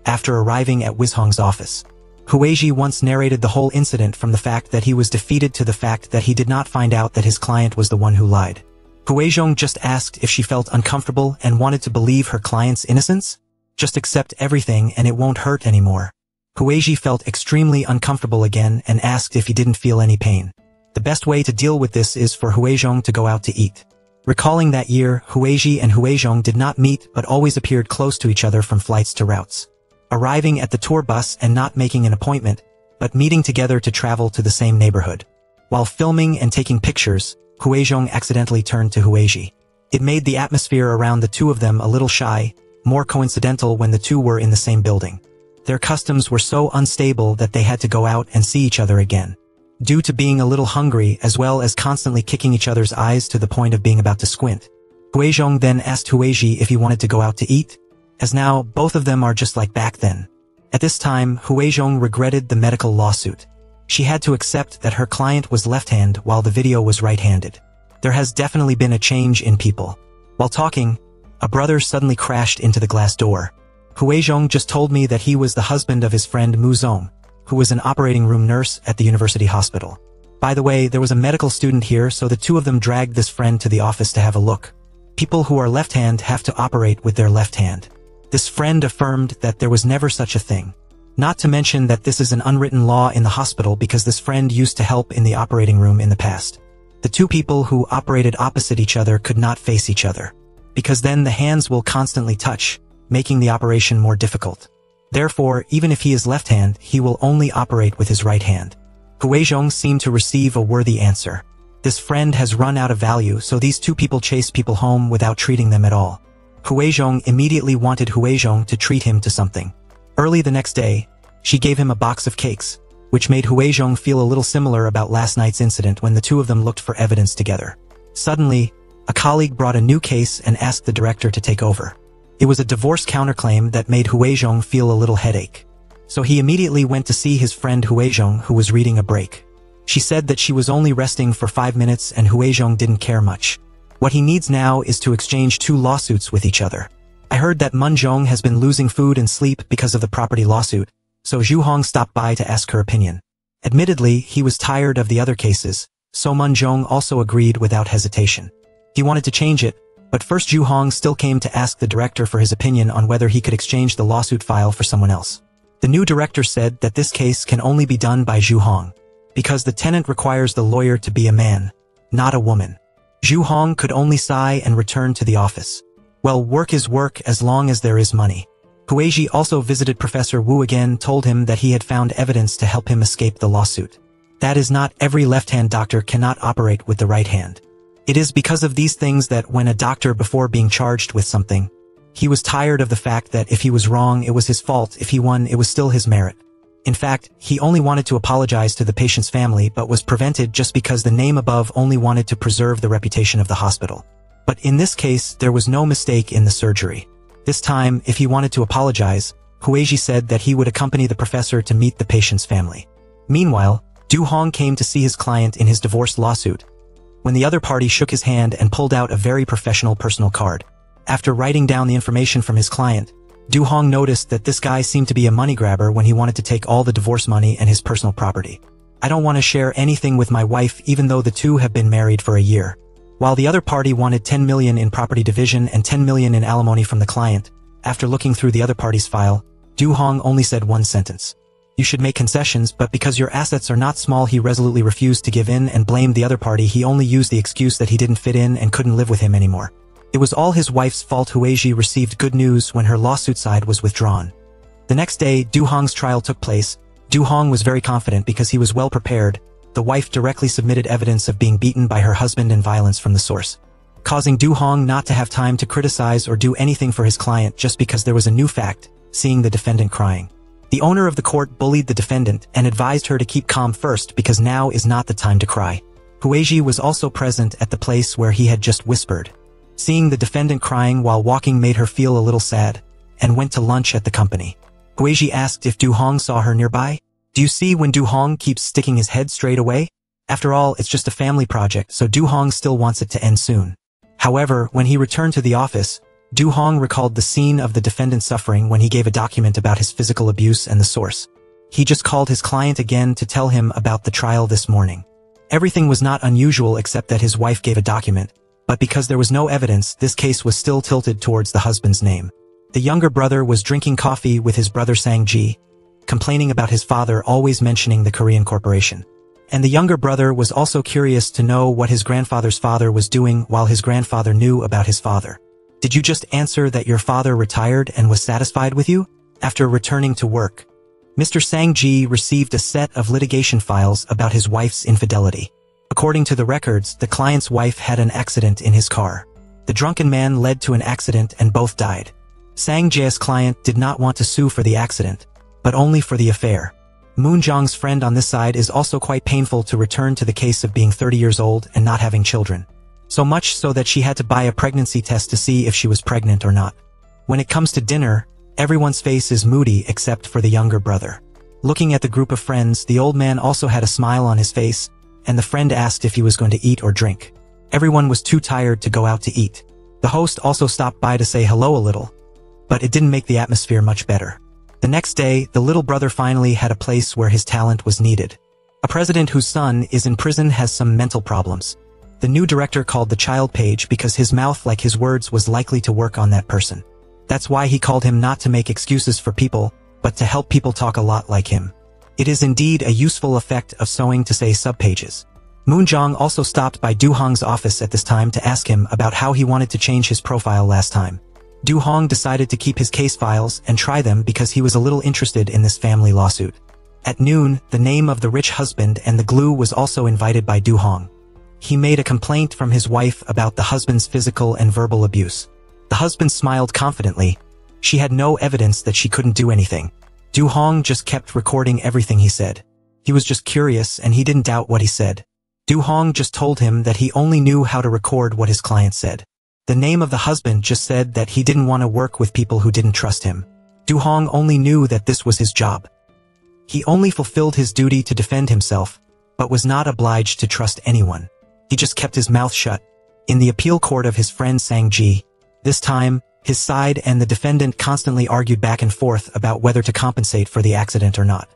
after arriving at Wizhong's office. Huiji once narrated the whole incident from the fact that he was defeated to the fact that he did not find out that his client was the one who lied. Huizhong just asked if she felt uncomfortable and wanted to believe her client's innocence. Just accept everything and it won't hurt anymore. Huiji felt extremely uncomfortable again and asked if he didn't feel any pain. The best way to deal with this is for Huizhong to go out to eat. Recalling that year, Huiji and Huizhong did not meet but always appeared close to each other from flights to routes. Arriving at the tour bus and not making an appointment, but meeting together to travel to the same neighborhood. While filming and taking pictures, Huizhong accidentally turned to Huiji. It made the atmosphere around the two of them a little shy, more coincidental when the two were in the same building. Their customs were so unstable that they had to go out and see each other again. Due to being a little hungry as well as constantly kicking each other's eyes to the point of being about to squint. Huizhong then asked Huiji if he wanted to go out to eat, as now both of them are just like back then. At this time, Huizhong regretted the medical lawsuit. She had to accept that her client was left-handed while the video was right-handed. There has definitely been a change in people. While talking, a brother suddenly crashed into the glass door. Huizhong just told me that he was the husband of his friend Mu Zong, who was an operating room nurse at the university hospital. By the way, there was a medical student here, so the two of them dragged this friend to the office to have a look. People who are left-handed have to operate with their left hand. This friend affirmed that there was never such a thing. Not to mention that this is an unwritten law in the hospital because this friend used to help in the operating room in the past. The two people who operated opposite each other could not face each other, because then the hands will constantly touch, making the operation more difficult. Therefore, even if he is left-handed, he will only operate with his right hand. Huizhong seemed to receive a worthy answer. This friend has run out of value, so these two people chase people home without treating them at all. Huizhong immediately wanted Huizhong to treat him to something. Early the next day, she gave him a box of cakes, which made Huizhong feel a little similar about last night's incident when the two of them looked for evidence together. Suddenly, a colleague brought a new case and asked the director to take over. It was a divorce counterclaim that made Huizhong feel a little headache. So he immediately went to see his friend Huizhong, who was reading a break. She said that she was only resting for 5 minutes and Huizhong didn't care much. What he needs now is to exchange 2 lawsuits with each other. I heard that Mun Zhong has been losing food and sleep because of the property lawsuit, so Zhu Hong stopped by to ask her opinion. Admittedly, he was tired of the other cases, so Mun Zhong also agreed without hesitation. He wanted to change it, but first Zhu Hong still came to ask the director for his opinion on whether he could exchange the lawsuit file for someone else. The new director said that this case can only be done by Zhu Hong, because the tenant requires the lawyer to be a man, not a woman. Zhu Hong could only sigh and return to the office. Well, work is work as long as there is money. Huiji also visited Professor Wu again, told him that he had found evidence to help him escape the lawsuit. That is not every left-hand doctor cannot operate with the right hand. It is because of these things that when a doctor before being charged with something, he was tired of the fact that if he was wrong it was his fault, if he won it was still his merit. In fact, he only wanted to apologize to the patient's family but was prevented just because the name above only wanted to preserve the reputation of the hospital. But in this case, there was no mistake in the surgery. This time, if he wanted to apologize, Huiji said that he would accompany the professor to meet the patient's family. Meanwhile, Du Hong came to see his client in his divorce lawsuit, when the other party shook his hand and pulled out a very professional personal card. After writing down the information from his client, Du Hong noticed that this guy seemed to be a money grabber when he wanted to take all the divorce money and his personal property. I don't want to share anything with my wife even though the two have been married for a year. While the other party wanted 10 million in property division and 10 million in alimony from the client, after looking through the other party's file, Du Hong only said one sentence. You should make concessions, but because your assets are not small, he resolutely refused to give in and blamed the other party. He only used the excuse that he didn't fit in and couldn't live with him anymore. It was all his wife's fault. Huiji received good news when her lawsuit side was withdrawn. The next day, Du Hong's trial took place. Du Hong was very confident because he was well prepared. The wife directly submitted evidence of being beaten by her husband and violence from the source, causing Du Hong not to have time to criticize or do anything for his client just because there was a new fact, seeing the defendant crying. The owner of the court bullied the defendant and advised her to keep calm first because now is not the time to cry. Huiji was also present at the place where he had just whispered. Seeing the defendant crying while walking made her feel a little sad, and went to lunch at the company. Huiji asked if Du Hong saw her nearby. Do you see when Du Hong keeps sticking his head straight away? After all, it's just a family project, so Du Hong still wants it to end soon. However, when he returned to the office, Du Hong recalled the scene of the defendant suffering when he gave a document about his physical abuse and the source. He just called his client again to tell him about the trial this morning. Everything was not unusual except that his wife gave a document, but because there was no evidence, this case was still tilted towards the husband's name. The younger brother was drinking coffee with his brother Sang-ji, complaining about his father always mentioning the Korean corporation. And the younger brother was also curious to know what his grandfather's father was doing while his grandfather knew about his father. Did you just answer that your father retired and was satisfied with you? After returning to work, Mr. Sang-ji received a set of litigation files about his wife's infidelity. According to the records, the client's wife had an accident in his car. The drunken man led to an accident and both died. Sang-ji's client did not want to sue for the accident, but only for the affair. Moon-jong's friend on this side is also quite painful to return to the case of being 30 years old and not having children. So much so that she had to buy a pregnancy test to see if she was pregnant or not. When it comes to dinner, everyone's face is moody except for the younger brother. Looking at the group of friends, the old man also had a smile on his face, and the friend asked if he was going to eat or drink. Everyone was too tired to go out to eat. The host also stopped by to say hello a little, but it didn't make the atmosphere much better. The next day, the little brother finally had a place where his talent was needed. A president whose son is in prison has some mental problems. The new director called the child page because his mouth, like his words, was likely to work on that person. That's why he called him not to make excuses for people, but to help people talk a lot like him. It is indeed a useful effect of sewing to say subpages. Moon-jong also stopped by Du Hong's office at this time to ask him about how he wanted to change his profile last time. Du Hong decided to keep his case files and try them because he was a little interested in this family lawsuit. At noon, the name of the rich husband and the glue was also invited by Du Hong. He made a complaint from his wife about the husband's physical and verbal abuse. The husband smiled confidently. She had no evidence that she couldn't do anything. Du Hong just kept recording everything he said. He was just curious and he didn't doubt what he said. Du Hong just told him that he only knew how to record what his client said. The name of the husband just said that he didn't want to work with people who didn't trust him. Du Hong only knew that this was his job. He only fulfilled his duty to defend himself, but was not obliged to trust anyone. He just kept his mouth shut. In the appeal court of his friend Sang-ji, this time, his side and the defendant constantly argued back and forth about whether to compensate for the accident or not.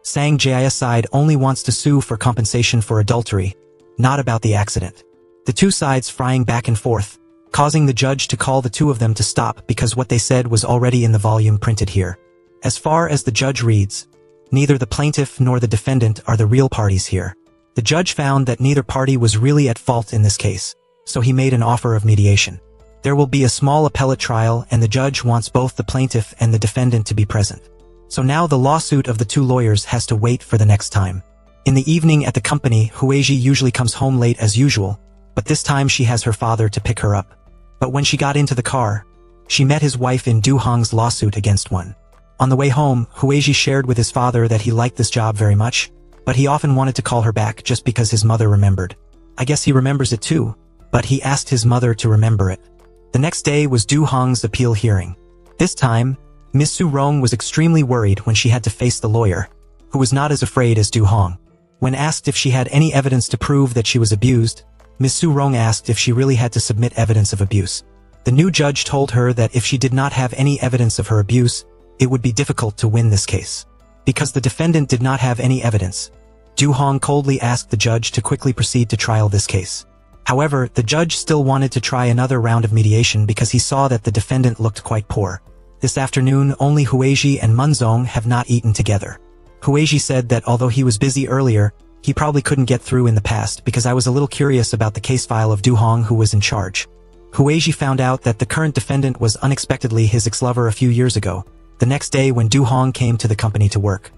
Sang-ji's side only wants to sue for compensation for adultery, not about the accident. The two sides frying back and forth, causing the judge to call the two of them to stop because what they said was already in the volume printed here. As far as the judge reads, neither the plaintiff nor the defendant are the real parties here. The judge found that neither party was really at fault in this case, so he made an offer of mediation. There will be a small appellate trial and the judge wants both the plaintiff and the defendant to be present. So now the lawsuit of the two lawyers has to wait for the next time. In the evening at the company, Huiji usually comes home late as usual, but this time she has her father to pick her up. But when she got into the car, she met his wife in Du Hong's lawsuit against one. On the way home, Hueji shared with his father that he liked this job very much, but he often wanted to call her back just because his mother remembered. I guess he remembers it too, but he asked his mother to remember it. The next day was Du Hong's appeal hearing. This time, Ms. Su Rong was extremely worried when she had to face the lawyer, who was not as afraid as Du Hong. When asked if she had any evidence to prove that she was abused, Ms. Su Rong asked if she really had to submit evidence of abuse. The new judge told her that if she did not have any evidence of her abuse, it would be difficult to win this case. Because the defendant did not have any evidence, Du Hong coldly asked the judge to quickly proceed to trial this case. However, the judge still wanted to try another round of mediation because he saw that the defendant looked quite poor. This afternoon, only Hueji and Munzong have not eaten together. Hueji said that although he was busy earlier, he probably couldn't get through in the past because I was a little curious about the case file of Du Hong who was in charge. Hueji found out that the current defendant was unexpectedly his ex-lover a few years ago, the next day when Du Hong came to the company to work.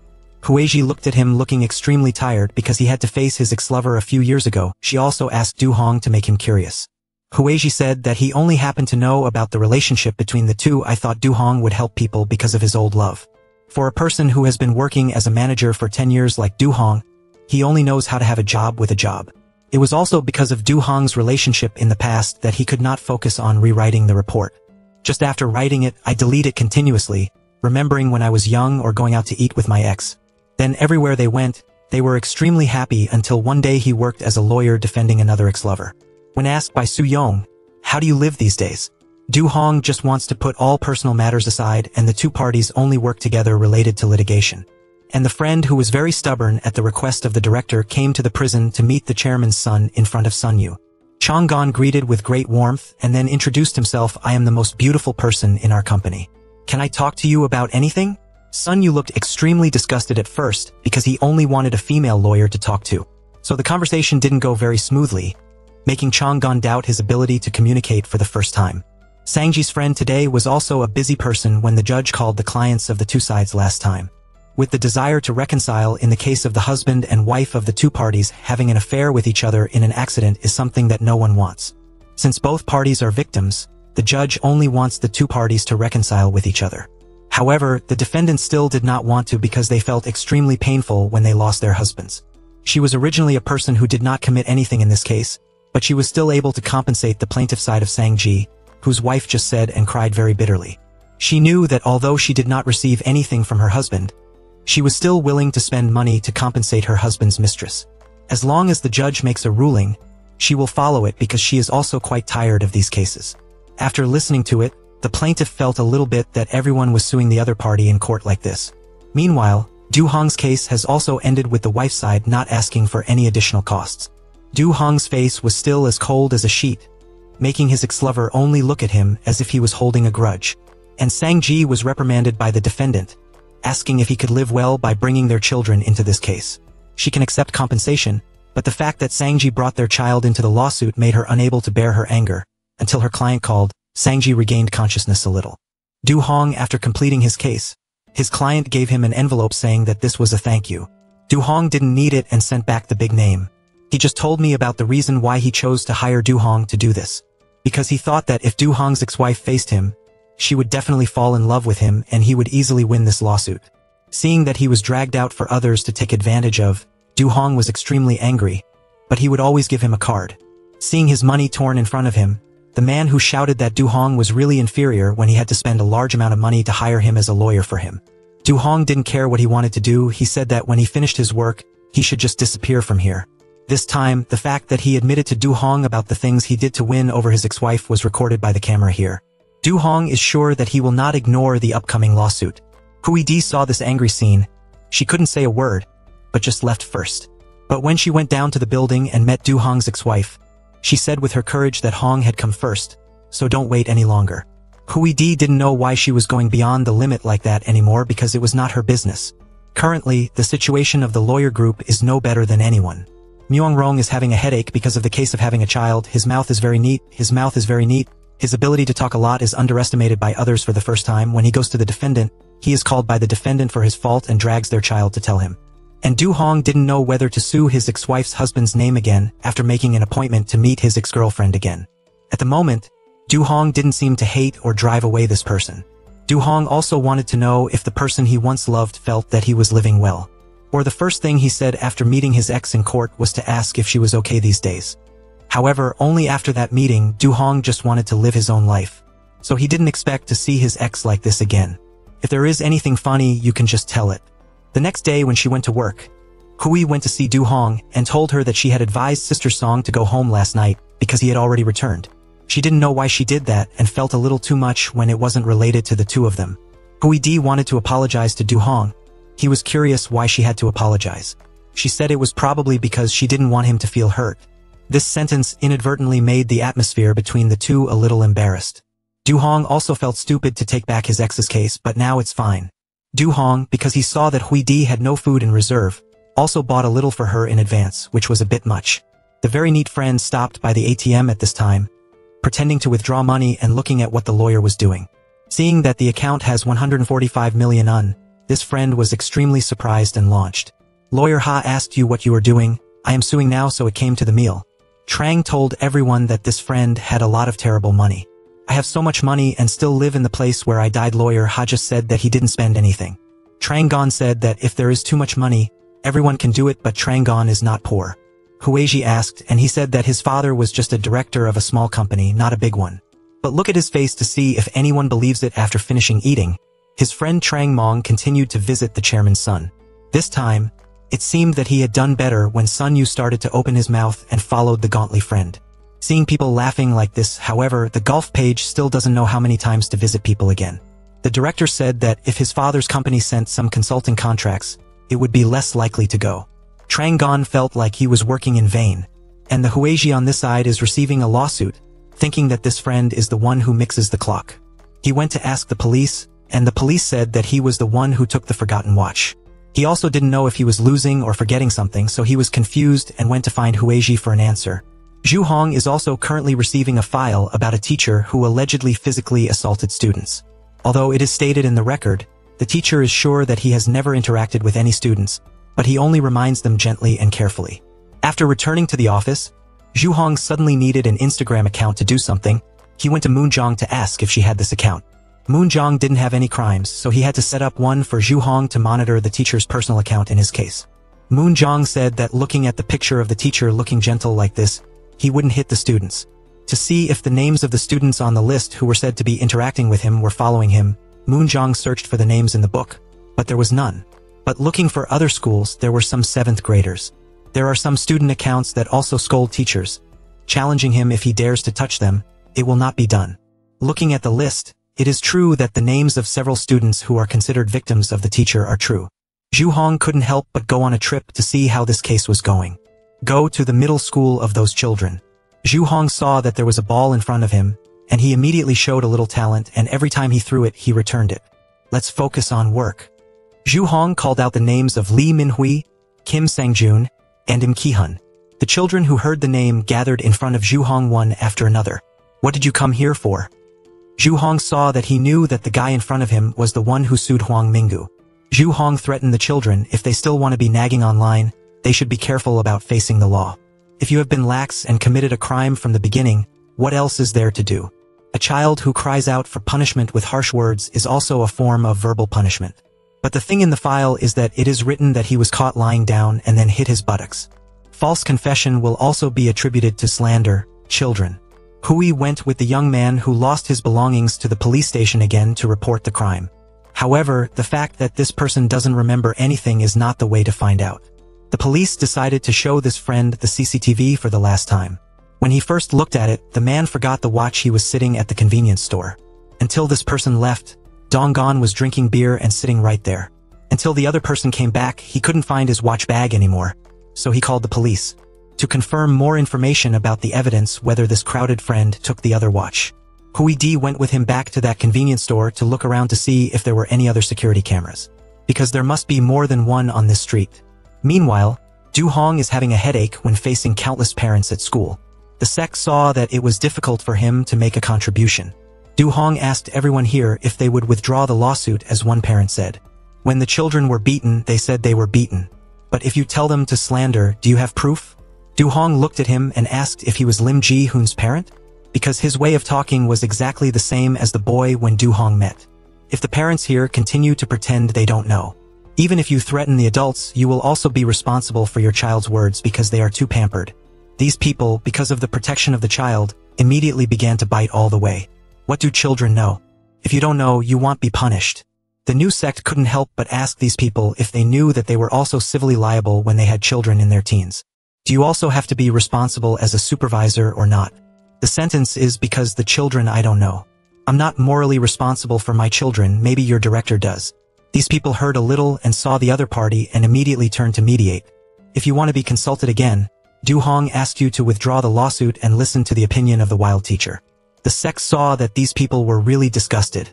Hueji looked at him looking extremely tired because he had to face his ex-lover a few years ago. She also asked Du Hong to make him curious. Hueji said that he only happened to know about the relationship between the two. I thought Du Hong would help people because of his old love. For a person who has been working as a manager for 10 years like Du Hong, he only knows how to have a job with a job. It was also because of Du Hong's relationship in the past that he could not focus on rewriting the report. Just after writing it, I delete it continuously, remembering when I was young or going out to eat with my ex. Then everywhere they went, they were extremely happy until one day he worked as a lawyer defending another ex-lover. When asked by Su Yong, "How do you live these days?" Du Hong just wants to put all personal matters aside and the two parties only work together related to litigation. And the friend who was very stubborn at the request of the director came to the prison to meet the chairman's son in front of Sun Yu. Chong Gon greeted with great warmth and then introduced himself. "I am the most beautiful person in our company. Can I talk to you about anything?" Sun Yu looked extremely disgusted at first because he only wanted a female lawyer to talk to. So the conversation didn't go very smoothly, making Chong Gon doubt his ability to communicate for the first time. Sangji's friend today was also a busy person when the judge called the clients of the two sides last time. With the desire to reconcile in the case of the husband and wife of the two parties having an affair with each other in an accident is something that no one wants. Since both parties are victims, the judge only wants the two parties to reconcile with each other. However, the defendant still did not want to because they felt extremely painful when they lost their husbands. She was originally a person who did not commit anything in this case, but she was still able to compensate the plaintiff side of Sangji, whose wife just said and cried very bitterly. She knew that although she did not receive anything from her husband, she was still willing to spend money to compensate her husband's mistress. As long as the judge makes a ruling, she will follow it because she is also quite tired of these cases. After listening to it, the plaintiff felt a little bit that everyone was suing the other party in court like this. Meanwhile, Du Hong's case has also ended with the wife's side not asking for any additional costs. Du Hong's face was still as cold as a sheet, making his ex-lover only look at him as if he was holding a grudge. And Sangji was reprimanded by the defendant, asking if he could live well by bringing their children into this case. She can accept compensation, but the fact that Sangji brought their child into the lawsuit made her unable to bear her anger. Until her client called, Sangji regained consciousness a little. Du Hong, after completing his case, his client gave him an envelope saying that this was a thank you. Du Hong didn't need it and sent back the big name. He just told me about the reason why he chose to hire Du Hong to do this. Because he thought that if Du Hong's ex-wife faced him, she would definitely fall in love with him and he would easily win this lawsuit. Seeing that he was dragged out for others to take advantage of, Du Hong was extremely angry, but he would always give him a card. Seeing his money torn in front of him, the man who shouted that Du Hong was really inferior when he had to spend a large amount of money to hire him as a lawyer for him. Du Hong didn't care what he wanted to do. He said that when he finished his work, he should just disappear from here. This time, the fact that he admitted to Du Hong about the things he did to win over his ex-wife was recorded by the camera here. Du Hong is sure that he will not ignore the upcoming lawsuit. Hui Di saw this angry scene. She couldn't say a word, but just left first. But when she went down to the building and met Du Hong's ex-wife, she said with her courage that Hong had come first, so don't wait any longer. Hui Di didn't know why she was going beyond the limit like that anymore because it was not her business. Currently, the situation of the lawyer group is no better than anyone. Muang Rong is having a headache because of the case of having a child. His mouth is very neat. His ability to talk a lot is underestimated by others for the first time. When he goes to the defendant, he is called by the defendant for his fault and drags their child to tell him. And Du Hong didn't know whether to sue his ex-wife's husband's name again after making an appointment to meet his ex-girlfriend again. At the moment, Du Hong didn't seem to hate or drive away this person. Du Hong also wanted to know if the person he once loved felt that he was living well. Or the first thing he said after meeting his ex in court was to ask if she was okay these days. However, only after that meeting, Du Hong just wanted to live his own life. So he didn't expect to see his ex like this again. If there is anything funny, you can just tell it. The next day when she went to work, Hui went to see Du Hong and told her that she had advised Sister Song to go home last night because he had already returned. She didn't know why she did that and felt a little too much when it wasn't related to the two of them. Hui Di wanted to apologize to Du Hong. He was curious why she had to apologize. She said it was probably because she didn't want him to feel hurt. This sentence inadvertently made the atmosphere between the two a little embarrassed. Du Hong also felt stupid to take back his ex's case, but now it's fine. Du Hong, because he saw that Hui Di had no food in reserve, also bought a little for her in advance, which was a bit much. The very neat friend stopped by the ATM at this time, pretending to withdraw money and looking at what the lawyer was doing. Seeing that the account has 145 million, this friend was extremely surprised and launched. Lawyer Ha asked you what you were doing. I am suing now, so it came to the meal. Trang told everyone that this friend had a lot of terrible money. I have so much money and still live in the place where I died. Lawyer Ha just said that he didn't spend anything. Trang Gon said that if there is too much money, everyone can do it, but Trang Gon is not poor. Huiji asked, and he said that his father was just a director of a small company, not a big one. But look at his face to see if anyone believes it. After finishing eating, his friend Trang Mong continued to visit the chairman's son. This time, it seemed that he had done better when Sun Yu started to open his mouth and followed the gauntly friend. Seeing people laughing like this, however, the golf page still doesn't know how many times to visit people again. The director said that if his father's company sent some consulting contracts, it would be less likely to go. Trang Gon felt like he was working in vain, and the Huiji on this side is receiving a lawsuit, thinking that this friend is the one who mixes the clock. He went to ask the police, and the police said that he was the one who took the forgotten watch. He also didn't know if he was losing or forgetting something, so he was confused and went to find Huiji for an answer. Zhu Hong is also currently receiving a file about a teacher who allegedly physically assaulted students. Although it is stated in the record, the teacher is sure that he has never interacted with any students, but he only reminds them gently and carefully. After returning to the office, Zhu Hong suddenly needed an Instagram account to do something. He went to Moon Zhang to ask if she had this account. Moon Zhang didn't have any crimes, so he had to set up one for Zhu Hong to monitor the teacher's personal account in his case. Moon Zhang said that looking at the picture of the teacher looking gentle like this, he wouldn't hit the students. To see if the names of the students on the list who were said to be interacting with him were following him, Moon Zhang searched for the names in the book, but there was none. But looking for other schools, there were some 7th graders. There are some student accounts that also scold teachers, challenging him if he dares to touch them, it will not be done. Looking at the list, it is true that the names of several students who are considered victims of the teacher are true. Zhu Hong couldn't help but go on a trip to see how this case was going. Go to the middle school of those children. Zhu Hong saw that there was a ball in front of him, and he immediately showed a little talent, and every time he threw it, he returned it. Let's focus on work. Zhu Hong called out the names of Li Minhui, Kim Sangjun, and Im Ki-hun. The children who heard the name gathered in front of Zhu Hong one after another. What did you come here for? Zhu Hong saw that he knew that the guy in front of him was the one who sued Huang Minggu. Zhu Hong threatened the children if they still want to be nagging online, they should be careful about facing the law. If you have been lax and committed a crime from the beginning, what else is there to do? A child who cries out for punishment with harsh words is also a form of verbal punishment. But the thing in the file is that it is written that he was caught lying down and then hit his buttocks. False confession will also be attributed to slander, children. Hui went with the young man who lost his belongings to the police station again to report the crime. However, the fact that this person doesn't remember anything is not the way to find out. The police decided to show this friend the CCTV for the last time. When he first looked at it, the man forgot the watch he was sitting at the convenience store. Until this person left, Donggon was drinking beer and sitting right there. Until the other person came back, he couldn't find his watch bag anymore, so he called the police to confirm more information about the evidence whether this crowded friend took the other watch. Hui Di went with him back to that convenience store to look around to see if there were any other security cameras, because there must be more than one on this street. Meanwhile, Du Hong is having a headache when facing countless parents at school. The sec saw that it was difficult for him to make a contribution. Du Hong asked everyone here if they would withdraw the lawsuit, as one parent said. When the children were beaten, they said they were beaten. But if you tell them to slander, do you have proof? Du Hong looked at him and asked if he was Lim Ji-hoon's parent, because his way of talking was exactly the same as the boy when Du Hong met. If the parents here continue to pretend they don't know. Even if you threaten the adults, you will also be responsible for your child's words because they are too pampered. These people, because of the protection of the child, immediately began to bite all the way. What do children know? If you don't know, you won't be punished. The new sect couldn't help but ask these people if they knew that they were also civilly liable when they had children in their teens. Do you also have to be responsible as a supervisor or not? The sentence is because the children I don't know. I'm not morally responsible for my children, maybe your director does. These people heard a little and saw the other party and immediately turned to mediate. If you want to be consulted again, Du Hong asked you to withdraw the lawsuit and listen to the opinion of the wild teacher. The sect saw that these people were really disgusted,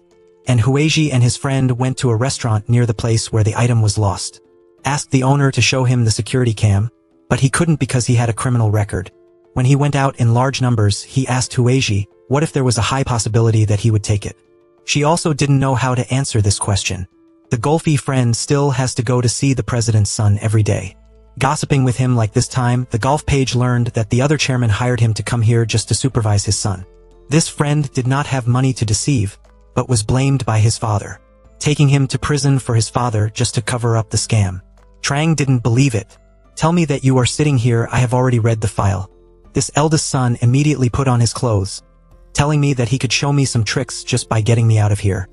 and Huiji and his friend went to a restaurant near the place where the item was lost. Asked the owner to show him the security cam, but he couldn't because he had a criminal record. When he went out in large numbers, he asked Huiji what if there was a high possibility that he would take it. She also didn't know how to answer this question. The golfy friend still has to go to see the president's son every day. Gossiping with him like this time, the golf page learned that the other chairman hired him to come here just to supervise his son. This friend did not have money to deceive, but was blamed by his father, taking him to prison for his father just to cover up the scam. Trang didn't believe it. Tell me that you are sitting here, I have already read the file. This eldest son immediately put on his clothes, telling me that he could show me some tricks just by getting me out of here.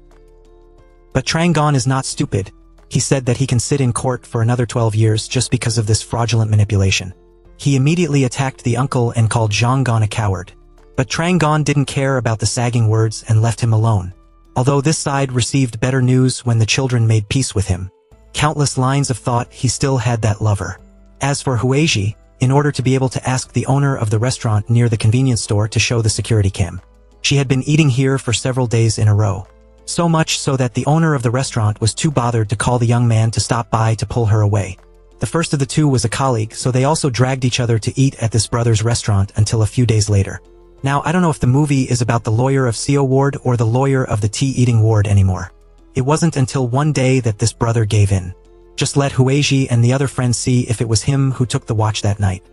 But Trang Gon is not stupid. He said that he can sit in court for another 12 years just because of this fraudulent manipulation. He immediately attacked the uncle and called Zhang Gon a coward. But Trang Gon didn't care about the sagging words and left him alone. Although this side received better news when the children made peace with him. Countless lines of thought, he still had that lover. As for Huiji, in order to be able to ask the owner of the restaurant near the convenience store to show the security cam. She had been eating here for several days in a row. So much so that the owner of the restaurant was too bothered to call the young man to stop by to pull her away. The first of the two was a colleague, so they also dragged each other to eat at this brother's restaurant until a few days later. Now, I don't know if the movie is about the lawyer of CO ward or the lawyer of the tea-eating ward anymore. It wasn't until one day that this brother gave in. Just let Huiji and the other friend see if it was him who took the watch that night.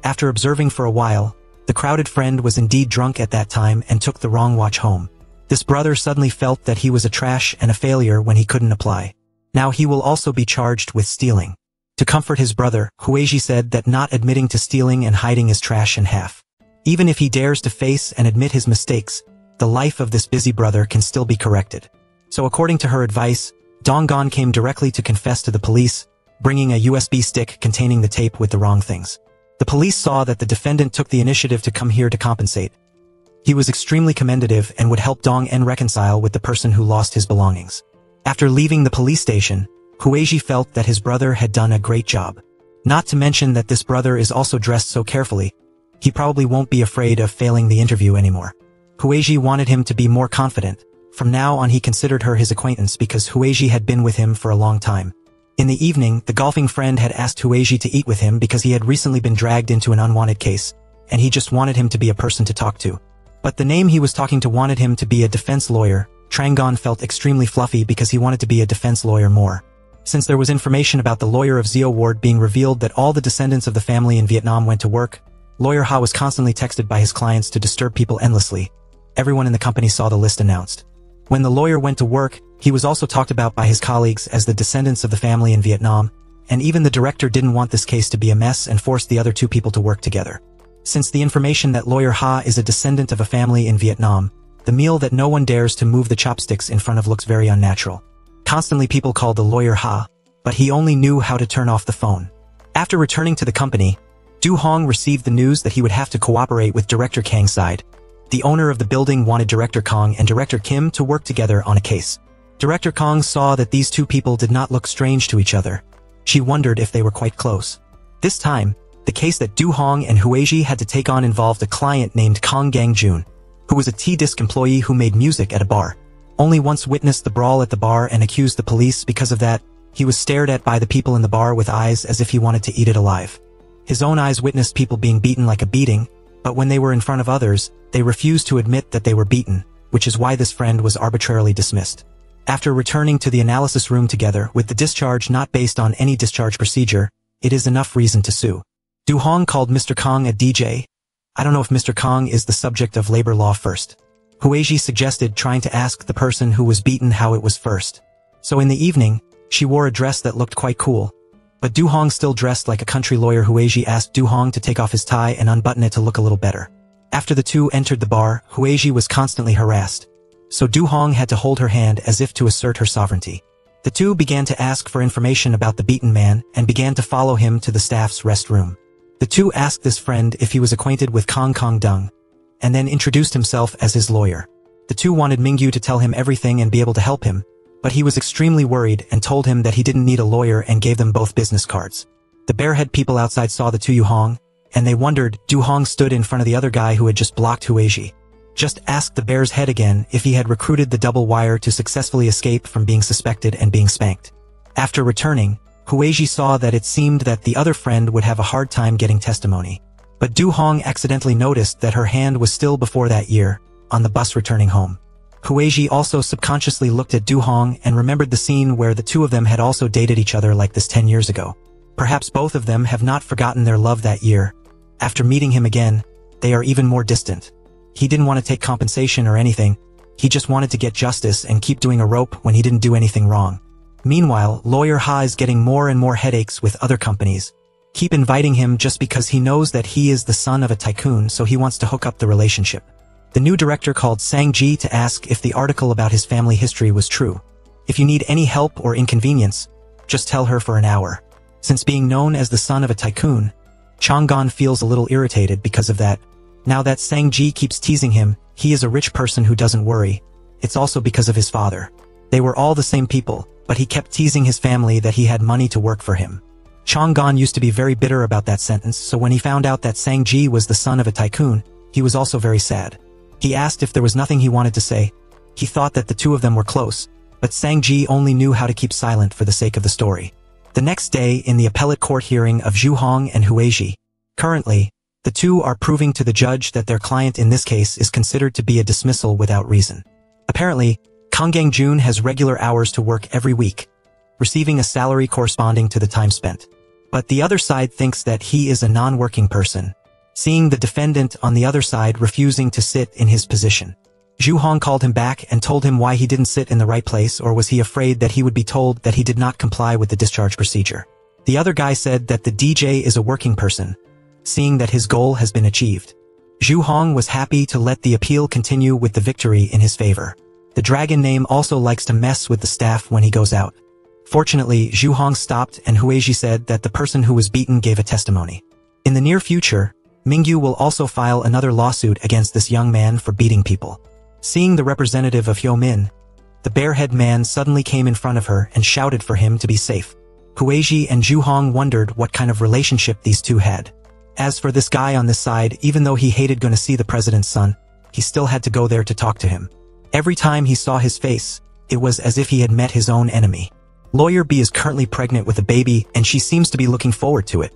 After observing for a while, the crowded friend was indeed drunk at that time and took the wrong watch home. This brother suddenly felt that he was a trash and a failure when he couldn't apply. Now he will also be charged with stealing. To comfort his brother, Huiji said that not admitting to stealing and hiding is trash in half. Even if he dares to face and admit his mistakes, the life of this busy brother can still be corrected. So according to her advice, Dong Gon came directly to confess to the police, bringing a USB stick containing the tape with the wrong things. The police saw that the defendant took the initiative to come here to compensate. He was extremely commendative and would help Dong En reconcile with the person who lost his belongings. After leaving the police station, Huiji felt that his brother had done a great job. Not to mention that this brother is also dressed so carefully, he probably won't be afraid of failing the interview anymore. Huiji wanted him to be more confident. From now on he considered her his acquaintance because Huiji had been with him for a long time. In the evening, the golfing friend had asked Huiji to eat with him because he had recently been dragged into an unwanted case, and he just wanted him to be a person to talk to. But the name he was talking to wanted him to be a defense lawyer. Trang Gon felt extremely fluffy because he wanted to be a defense lawyer more. Since there was information about the lawyer of Zio Ward being revealed that all the descendants of the family in Vietnam went to work, Lawyer Ha was constantly texted by his clients to disturb people endlessly. Everyone in the company saw the list announced. When the lawyer went to work, he was also talked about by his colleagues as the descendants of the family in Vietnam, and even the director didn't want this case to be a mess and forced the other two people to work together. Since the information that Lawyer Ha is a descendant of a family in Vietnam, the meal that no one dares to move the chopsticks in front of looks very unnatural. Constantly people called the Lawyer Ha, but he only knew how to turn off the phone. After returning to the company, Du Hong received the news that he would have to cooperate with Director Kang's side. The owner of the building wanted Director Kang and Director Kim to work together on a case. Director Kang saw that these two people did not look strange to each other. She wondered if they were quite close. This time, the case that Du Hong and Huiji had to take on involved a client named Kang Gang-jun, who was a T-Disc employee who made music at a bar. Only once witnessed the brawl at the bar and accused the police because of that. He was stared at by the people in the bar with eyes as if he wanted to eat it alive. His own eyes witnessed people being beaten like a beating, but when they were in front of others, they refused to admit that they were beaten, which is why this friend was arbitrarily dismissed. After returning to the analysis room together with the discharge not based on any discharge procedure, it is enough reason to sue. Du Hong called Mr. Kang a DJ. I don't know if Mr. Kang is the subject of labor law first. Huiji suggested trying to ask the person who was beaten how it was first. So in the evening, she wore a dress that looked quite cool. But Du Hong still dressed like a country lawyer. Huiji asked Du Hong to take off his tie and unbutton it to look a little better. After the two entered the bar, Huiji was constantly harassed. So Du Hong had to hold her hand as if to assert her sovereignty. The two began to ask for information about the beaten man and began to follow him to the staff's restroom. The two asked this friend if he was acquainted with Kong Kong Dung, and then introduced himself as his lawyer. The two wanted Mingyu to tell him everything and be able to help him, but he was extremely worried and told him that he didn't need a lawyer and gave them both business cards. The barehead people outside saw the two Yu Hong, and they wondered. Du Hong stood in front of the other guy who had just blocked Huiji. Just asked the bear's head again if he had recruited the double wire to successfully escape from being suspected and being spanked. After returning, Huiji saw that it seemed that the other friend would have a hard time getting testimony. But Du Hong accidentally noticed that her hand was still before that year, on the bus returning home. Huiji also subconsciously looked at Du Hong and remembered the scene where the two of them had also dated each other like this 10 years ago. Perhaps both of them have not forgotten their love that year. After meeting him again, they are even more distant. He didn't want to take compensation or anything. He just wanted to get justice and keep doing a rope when he didn't do anything wrong. Meanwhile, Lawyer Ha is getting more and more headaches with other companies. Keep inviting him just because he knows that he is the son of a tycoon, so he wants to hook up the relationship. The new director called Sang Ji to ask if the article about his family history was true. If you need any help or inconvenience, just tell her for an hour. Since being known as the son of a tycoon, Chang'an feels a little irritated because of that. Now that Sang Ji keeps teasing him, he is a rich person who doesn't worry. It's also because of his father. They were all the same people, but he kept teasing his family that he had money to work for him. Chang'an used to be very bitter about that sentence, so when he found out that Sang Ji was the son of a tycoon, he was also very sad. He asked if there was nothing he wanted to say. He thought that the two of them were close, but Sang Ji only knew how to keep silent for the sake of the story. The next day, in the appellate court hearing of Zhu Hong and Huiji, currently, the two are proving to the judge that their client in this case is considered to be a dismissal without reason. Apparently, Kang Gang-jun has regular hours to work every week, receiving a salary corresponding to the time spent. But the other side thinks that he is a non-working person, seeing the defendant on the other side refusing to sit in his position. Zhu Hong called him back and told him why he didn't sit in the right place, or was he afraid that he would be told that he did not comply with the discharge procedure. The other guy said that the DJ is a working person, seeing that his goal has been achieved. Zhu Hong was happy to let the appeal continue with the victory in his favor. The dragon name also likes to mess with the staff when he goes out. Fortunately, Zhu Hong stopped and Huiji said that the person who was beaten gave a testimony. In the near future, Mingyu will also file another lawsuit against this young man for beating people. Seeing the representative of Hyomin, the barehead man suddenly came in front of her and shouted for him to be safe. Huiji and Zhu Hong wondered what kind of relationship these two had. As for this guy on this side, even though he hated going to see the president's son, he still had to go there to talk to him. Every time he saw his face, it was as if he had met his own enemy. Lawyer B is currently pregnant with a baby and she seems to be looking forward to it.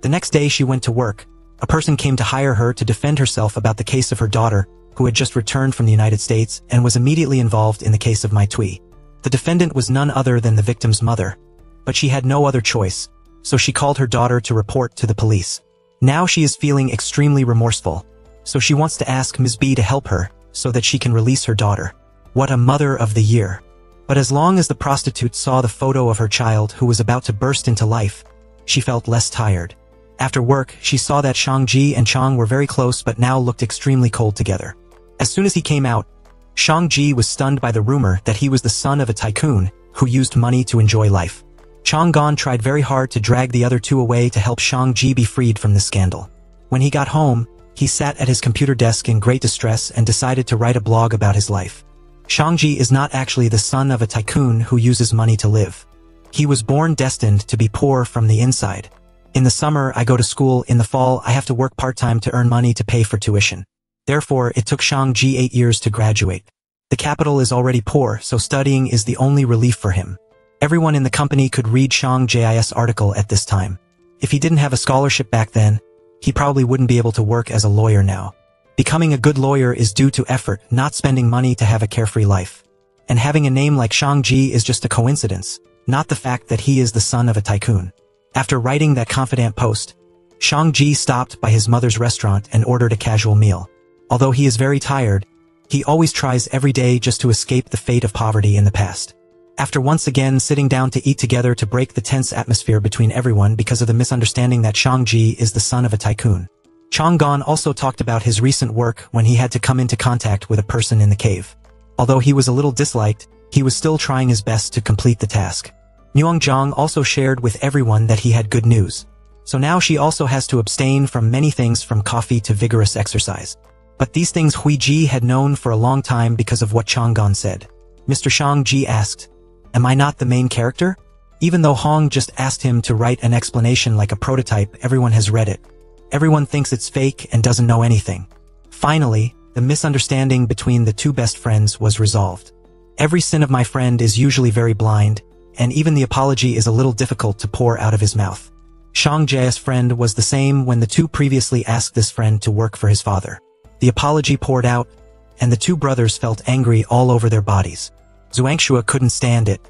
The next day she went to work. A person came to hire her to defend herself about the case of her daughter, who had just returned from the United States and was immediately involved in the case of Mai Tui. The defendant was none other than the victim's mother, but she had no other choice, so she called her daughter to report to the police. Now she is feeling extremely remorseful, so she wants to ask Ms. B to help her so that she can release her daughter. What a mother of the year. But as long as the prostitute saw the photo of her child who was about to burst into life, she felt less tired. After work, she saw that Shang-Ji and Chang were very close but now looked extremely cold together. As soon as he came out, Shang-Ji was stunned by the rumor that he was the son of a tycoon who used money to enjoy life. Chang'an tried very hard to drag the other two away to help Shang-Ji be freed from this scandal. When he got home, he sat at his computer desk in great distress and decided to write a blog about his life. Shang-Ji is not actually the son of a tycoon who uses money to live. He was born destined to be poor from the inside. In the summer, I go to school. In the fall, I have to work part-time to earn money to pay for tuition. Therefore, it took Shang-Ji 8 years to graduate. The capital is already poor, so studying is the only relief for him. Everyone in the company could read Shang-Ji's article at this time. If he didn't have a scholarship back then, he probably wouldn't be able to work as a lawyer now. Becoming a good lawyer is due to effort, not spending money to have a carefree life. And having a name like Shang-Ji is just a coincidence, not the fact that he is the son of a tycoon. After writing that confidant post, Shang-Ji stopped by his mother's restaurant and ordered a casual meal. Although he is very tired, He always tries every day just to escape the fate of poverty in the past. After once again sitting down to eat together to break the tense atmosphere between everyone because of the misunderstanding that Shang-Ji is the son of a tycoon, Chang'an also talked about his recent work when he had to come into contact with a person in the cave. Although he was a little disliked, he was still trying his best to complete the task. Nyuangjang also shared with everyone that he had good news. So now she also has to abstain from many things, from coffee to vigorous exercise. But these things Huiji had known for a long time because of what Chang'an said. Mr. Shang-Ji asked, "Am I not the main character?" Even though Hong just asked him to write an explanation like a prototype, everyone has read it. Everyone thinks it's fake and doesn't know anything. Finally, the misunderstanding between the two best friends was resolved. Every sin of my friend is usually very blind, and even the apology is a little difficult to pour out of his mouth. Shang-Ji's friend was the same when the two previously asked this friend to work for his father. The apology poured out, and the two brothers felt angry all over their bodies. Zhuangshua couldn't stand it.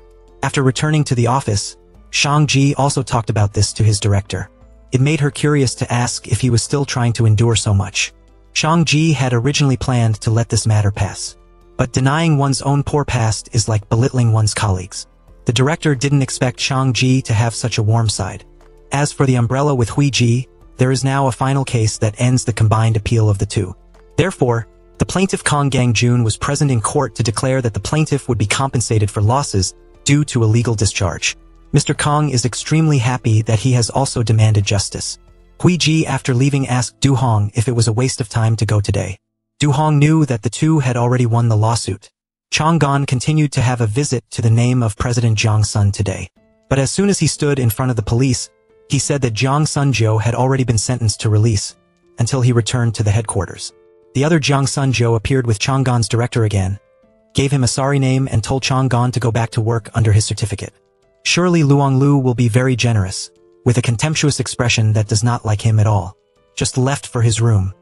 After returning to the office, Shang-Ji also talked about this to his director. It made her curious to ask if he was still trying to endure so much. Shang-Ji had originally planned to let this matter pass. But denying one's own poor past is like belittling one's colleagues. The director didn't expect Shang-Ji to have such a warm side. As for the umbrella with Huiji, there is now a final case that ends the combined appeal of the two. Therefore, the plaintiff Kong Gang-jun was present in court to declare that the plaintiff would be compensated for losses due to a legal discharge. Mr. Kong is extremely happy that he has also demanded justice. Huiji, after leaving, asked Du Hong if it was a waste of time to go today. Du Hong knew that the two had already won the lawsuit. Chang'an continued to have a visit to the name of President Jiang Sun today. But as soon as he stood in front of the police, he said that Jiang Sunjo had already been sentenced to release until he returned to the headquarters. The other Jiang Sunjo appeared with Chang'an's director again, gave him a sorry name and told Chang'an to go back to work under his certificate. Surely Luang Lu will be very generous, with a contemptuous expression that does not like him at all, just left for his room.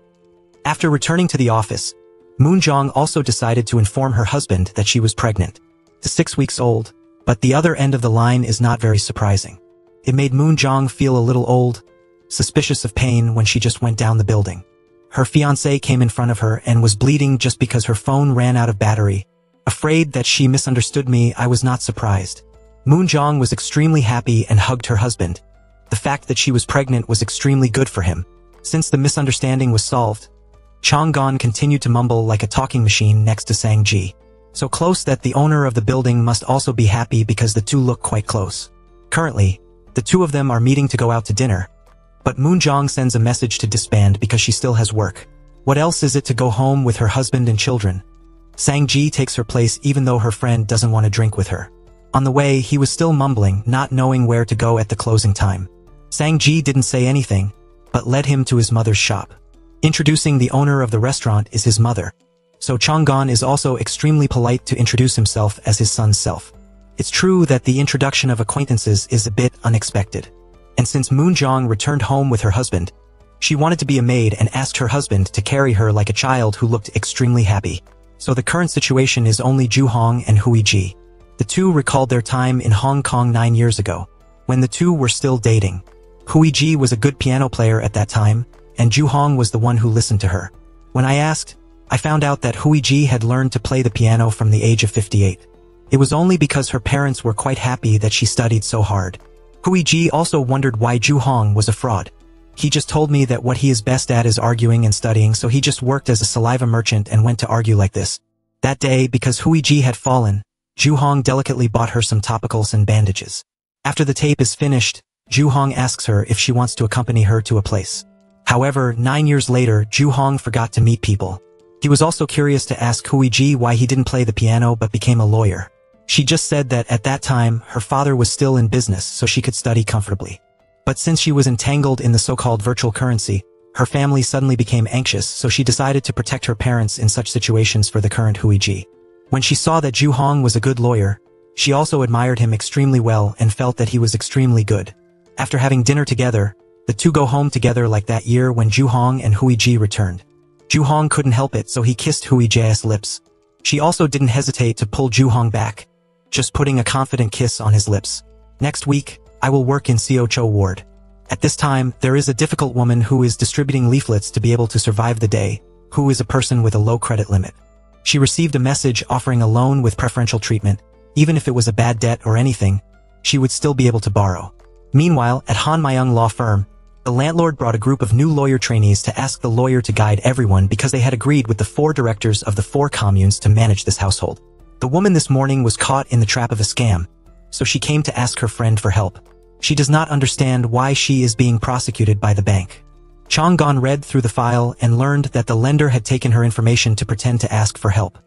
After returning to the office, Moonjong also decided to inform her husband that she was pregnant. To 6 weeks old, but the other end of the line is not very surprising. It made Moonjong feel a little old, suspicious of pain when she just went down the building. Her fiancé came in front of her and was bleeding just because her phone ran out of battery. Afraid that she misunderstood me, I was not surprised. Moonjong was extremely happy and hugged her husband. The fact that she was pregnant was extremely good for him. Since the misunderstanding was solved, Chang'an continued to mumble like a talking machine next to Sang-ji. So close that the owner of the building must also be happy because the two look quite close. Currently, the two of them are meeting to go out to dinner. But Moonjong sends a message to disband because she still has work. What else is it to go home with her husband and children? Sang-ji takes her place even though her friend doesn't want to drink with her. On the way, he was still mumbling, not knowing where to go at the closing time. Sang-ji didn't say anything, but led him to his mother's shop. Introducing the owner of the restaurant is his mother. So Chang'an is also extremely polite to introduce himself as his son's self. It's true that the introduction of acquaintances is a bit unexpected. And since Moonjong returned home with her husband, she wanted to be a maid and asked her husband to carry her like a child who looked extremely happy. So the current situation is only Ju Hong and Huiji. The two recalled their time in Hong Kong 9 years ago, when the two were still dating. Huiji was a good piano player at that time, and Ju Hong was the one who listened to her. When I asked, I found out that Huiji had learned to play the piano from the age of 58. It was only because her parents were quite happy that she studied so hard. Huiji also wondered why Ju Hong was a fraud. He just told me that what he is best at is arguing and studying, so he just worked as a saliva merchant and went to argue like this. That day, because Huiji had fallen, Ju Hong delicately bought her some topicals and bandages. After the tape is finished, Ju Hong asks her if she wants to accompany her to a place. However, 9 years later, Ju Hong forgot to meet people. He was also curious to ask Huiji why he didn't play the piano but became a lawyer. She just said that at that time, her father was still in business so she could study comfortably. But since she was entangled in the so-called virtual currency, her family suddenly became anxious, so she decided to protect her parents in such situations for the current Huiji. When she saw that Ju Hong was a good lawyer, she also admired him extremely well and felt that he was extremely good. After having dinner together, the two go home together like that year when Ju Hong and Huiji returned. Ju Hong couldn't help it, so he kissed Huiji's lips. She also didn't hesitate to pull Ju Hong back, just putting a confident kiss on his lips. Next week, I will work in Siocho Ward. At this time, there is a difficult woman who is distributing leaflets to be able to survive the day, who is a person with a low credit limit. She received a message offering a loan with preferential treatment. Even if it was a bad debt or anything, she would still be able to borrow. Meanwhile, at Han Myung law firm, the landlord brought a group of new lawyer trainees to ask the lawyer to guide everyone because they had agreed with the 4 directors of the 4 communes to manage this household. The woman this morning was caught in the trap of a scam, so she came to ask her friend for help. She does not understand why she is being prosecuted by the bank. Chang Gon read through the file and learned that the lender had taken her information to pretend to ask for help.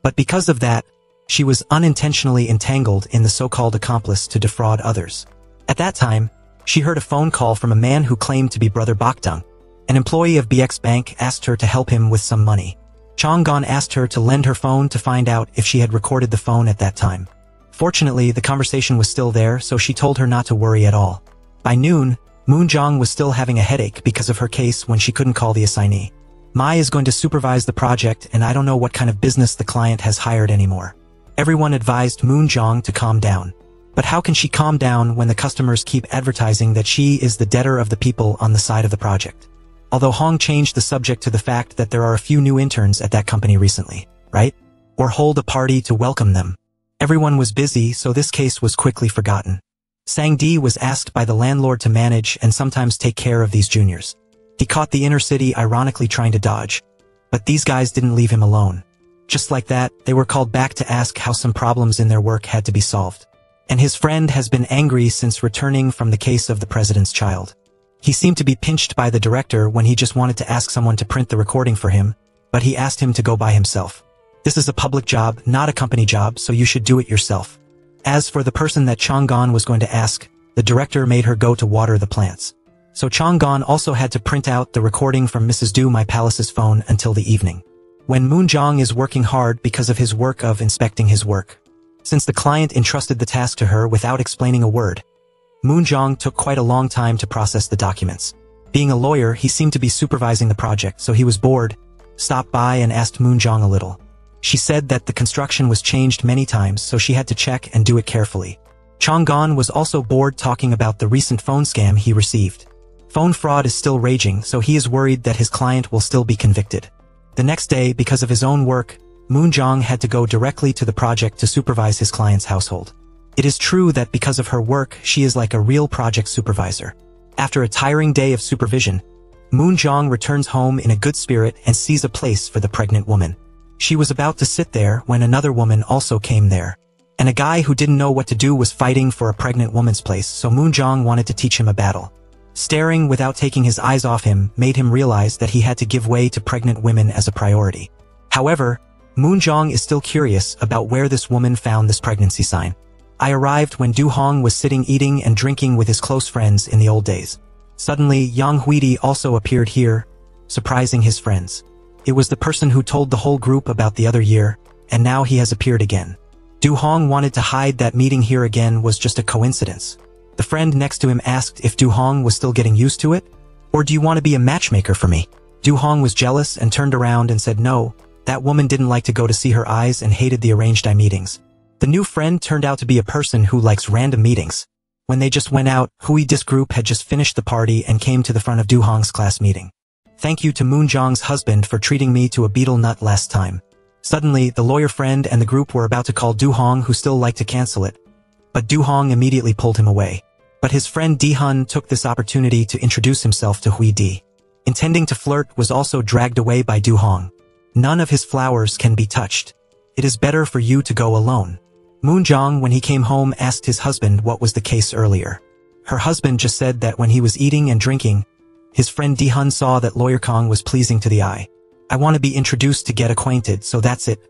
But because of that, she was unintentionally entangled in the so-called accomplice to defraud others. At that time, she heard a phone call from a man who claimed to be Brother Bakdong. An employee of BX Bank asked her to help him with some money. Chang Gon asked her to lend her phone to find out if she had recorded the phone at that time. Fortunately, the conversation was still there, so she told her not to worry at all. By noon, Moon Jong was still having a headache because of her case when she couldn't call the assignee. Mai is going to supervise the project, and I don't know what kind of business the client has hired anymore. Everyone advised Moon Jong to calm down. But how can she calm down when the customers keep advertising that she is the debtor of the people on the side of the project? Although Hong changed the subject to the fact that there are a few new interns at that company recently, right? Or hold a party to welcome them. Everyone was busy, so this case was quickly forgotten. Sang Di was asked by the landlord to manage and sometimes take care of these juniors. He caught the inner city ironically trying to dodge. But these guys didn't leave him alone. Just like that, they were called back to ask how some problems in their work had to be solved. And his friend has been angry since returning from the case of the president's child. He seemed to be pinched by the director when he just wanted to ask someone to print the recording for him, but he asked him to go by himself. This is a public job, not a company job, so you should do it yourself. As for the person that Chang Gon was going to ask, the director made her go to water the plants. So Chang Gon also had to print out the recording from Mrs. Du My Palace's phone until the evening. When Moon Jong is working hard because of his work of inspecting his work. Since the client entrusted the task to her without explaining a word, Moon Jong took quite a long time to process the documents. Being a lawyer, he seemed to be supervising the project, so he was bored, stopped by and asked Moon Jong a little. She said that the construction was changed many times, so she had to check and do it carefully. Chang Gon was also bored talking about the recent phone scam he received. Phone fraud is still raging, so he is worried that his client will still be convicted. The next day, because of his own work, Moon Jong had to go directly to the project to supervise his client's household. It is true that because of her work, she is like a real project supervisor. After a tiring day of supervision, Moon Jong returns home in a good spirit and sees a place for the pregnant woman. She was about to sit there when another woman also came there. And a guy who didn't know what to do was fighting for a pregnant woman's place, so Moon Jong wanted to teach him a battle. Staring without taking his eyes off him made him realize that he had to give way to pregnant women as a priority. However, Moon Jong is still curious about where this woman found this pregnancy sign. I arrived when Du Hong was sitting eating and drinking with his close friends in the old days. Suddenly, Yang Huidi also appeared here, surprising his friends. It was the person who told the whole group about the other year, and now he has appeared again. Du Hong wanted to hide that meeting here again was just a coincidence. The friend next to him asked if Du Hong was still getting used to it, or do you want to be a matchmaker for me? Du Hong was jealous and turned around and said no, that woman didn't like to go to see her eyes and hated the arranged meetings. The new friend turned out to be a person who likes random meetings. When they just went out, Hui-dis group had just finished the party and came to the front of Du Hong's class meeting. Thank you to Moon Jong's husband for treating me to a beetle nut last time. Suddenly, the lawyer friend and the group were about to call Du Hong, who still liked to cancel it. But Du Hong immediately pulled him away. But his friend Di Hun took this opportunity to introduce himself to Hui Di. Intending to flirt was also dragged away by Du Hong. None of his flowers can be touched. It is better for you to go alone. Moon Jong, when he came home, asked his husband what was the case earlier. Her husband just said that when he was eating and drinking, his friend Di Hun saw that Lawyer Kong was pleasing to the eye. I want to be introduced to get acquainted, so that's it.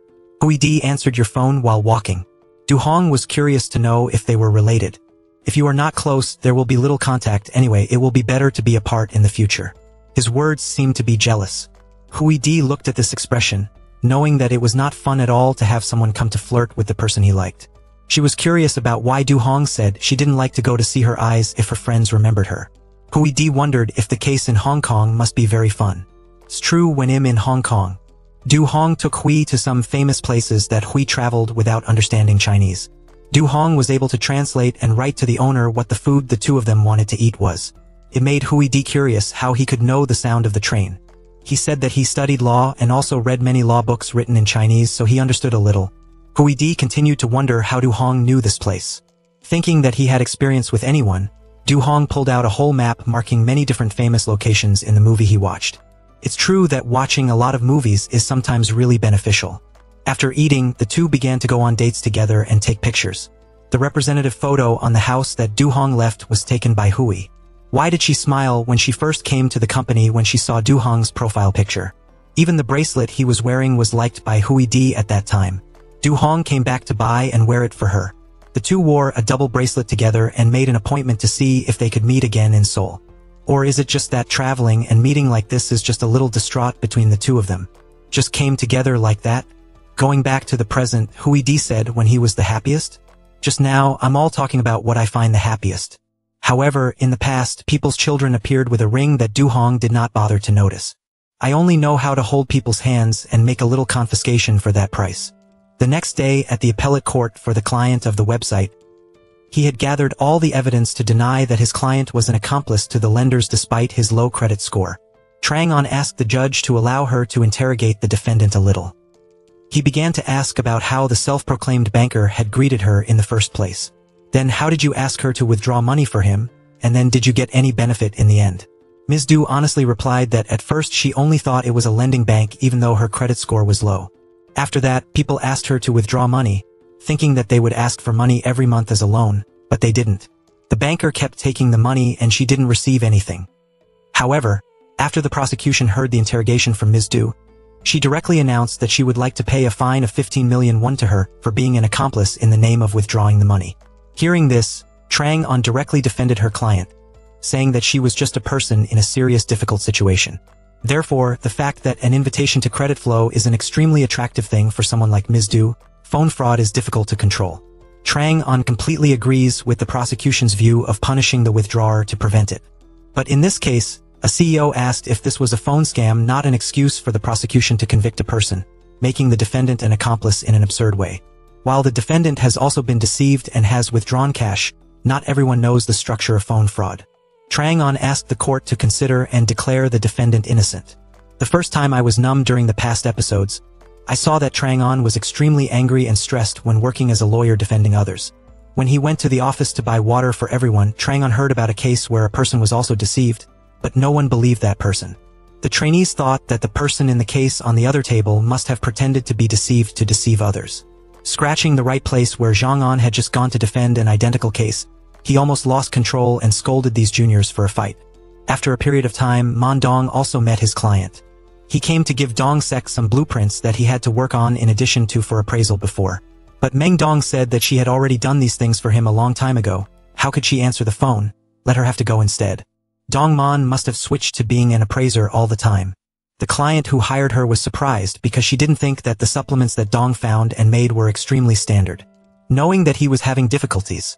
Hui Di answered your phone while walking. Du Hong was curious to know if they were related. If you are not close, there will be little contact anyway. It will be better to be apart in the future. His words seemed to be jealous. Hui Di looked at this expression, knowing that it was not fun at all to have someone come to flirt with the person he liked. She was curious about why Du Hong said she didn't like to go to see her eyes if her friends remembered her. Hui Di wondered if the case in Hong Kong must be very fun. It's true when in Hong Kong. Du Hong took Hui to some famous places that Hui traveled without understanding Chinese. Du Hong was able to translate and write to the owner what the food the two of them wanted to eat was. It made Hui Di curious how he could know the sound of the train. He said that he studied law and also read many law books written in Chinese, so he understood a little. Hui Di continued to wonder how Du Hong knew this place. Thinking that he had experience with anyone, Du Hong pulled out a whole map marking many different famous locations in the movie he watched. It's true that watching a lot of movies is sometimes really beneficial. After eating, the two began to go on dates together and take pictures. The representative photo on the house that Du Hong left was taken by Hui. Why did she smile when she first came to the company when she saw Du Hong's profile picture? Even the bracelet he was wearing was liked by Hui Di at that time. Du Hong came back to buy and wear it for her. The two wore a double bracelet together and made an appointment to see if they could meet again in Seoul. Or is it just that traveling and meeting like this is just a little distraught between the two of them? Just came together like that? Going back to the present, Hui Di said when he was the happiest? Just now, I'm all talking about what I find the happiest. However, in the past, people's children appeared with a ring that Du Hong did not bother to notice. I only know how to hold people's hands and make a little confiscation for that price. The next day, at the appellate court for the client of the website, he had gathered all the evidence to deny that his client was an accomplice to the lenders despite his low credit score. Trang An asked the judge to allow her to interrogate the defendant a little. He began to ask about how the self-proclaimed banker had greeted her in the first place. Then how did you ask her to withdraw money for him, and then did you get any benefit in the end? Ms. Du honestly replied that at first she only thought it was a lending bank even though her credit score was low. After that, people asked her to withdraw money, thinking that they would ask for money every month as a loan, but they didn't. The banker kept taking the money and she didn't receive anything. However, after the prosecution heard the interrogation from Ms. Du, she directly announced that she would like to pay a fine of 15 million won to her for being an accomplice in the name of withdrawing the money. Hearing this, Trang An directly defended her client, saying that she was just a person in a serious difficult situation. Therefore, the fact that an invitation to credit flow is an extremely attractive thing for someone like Ms. Du, phone fraud is difficult to control. Trang An completely agrees with the prosecution's view of punishing the withdrawer to prevent it. But in this case, a CEO asked if this was a phone scam, not an excuse for the prosecution to convict a person, making the defendant an accomplice in an absurd way. While the defendant has also been deceived and has withdrawn cash, not everyone knows the structure of phone fraud. Trang An asked the court to consider and declare the defendant innocent. The first time I was numb during the past episodes, I saw that Trang An was extremely angry and stressed when working as a lawyer defending others. When he went to the office to buy water for everyone, Trang An heard about a case where a person was also deceived, but no one believed that person. The trainees thought that the person in the case on the other table must have pretended to be deceived to deceive others. Scratching the right place where Zhang An had just gone to defend an identical case, he almost lost control and scolded these juniors for a fight. After a period of time, Man Dong also met his client. He came to give Dong Sek some blueprints that he had to work on in addition to for appraisal before. But Meng Dong said that she had already done these things for him a long time ago. How could she answer the phone? Let her have to go instead. Dong Man must have switched to being an appraiser all the time. The client who hired her was surprised because she didn't think that the supplements that Dong found and made were extremely standard. Knowing that he was having difficulties,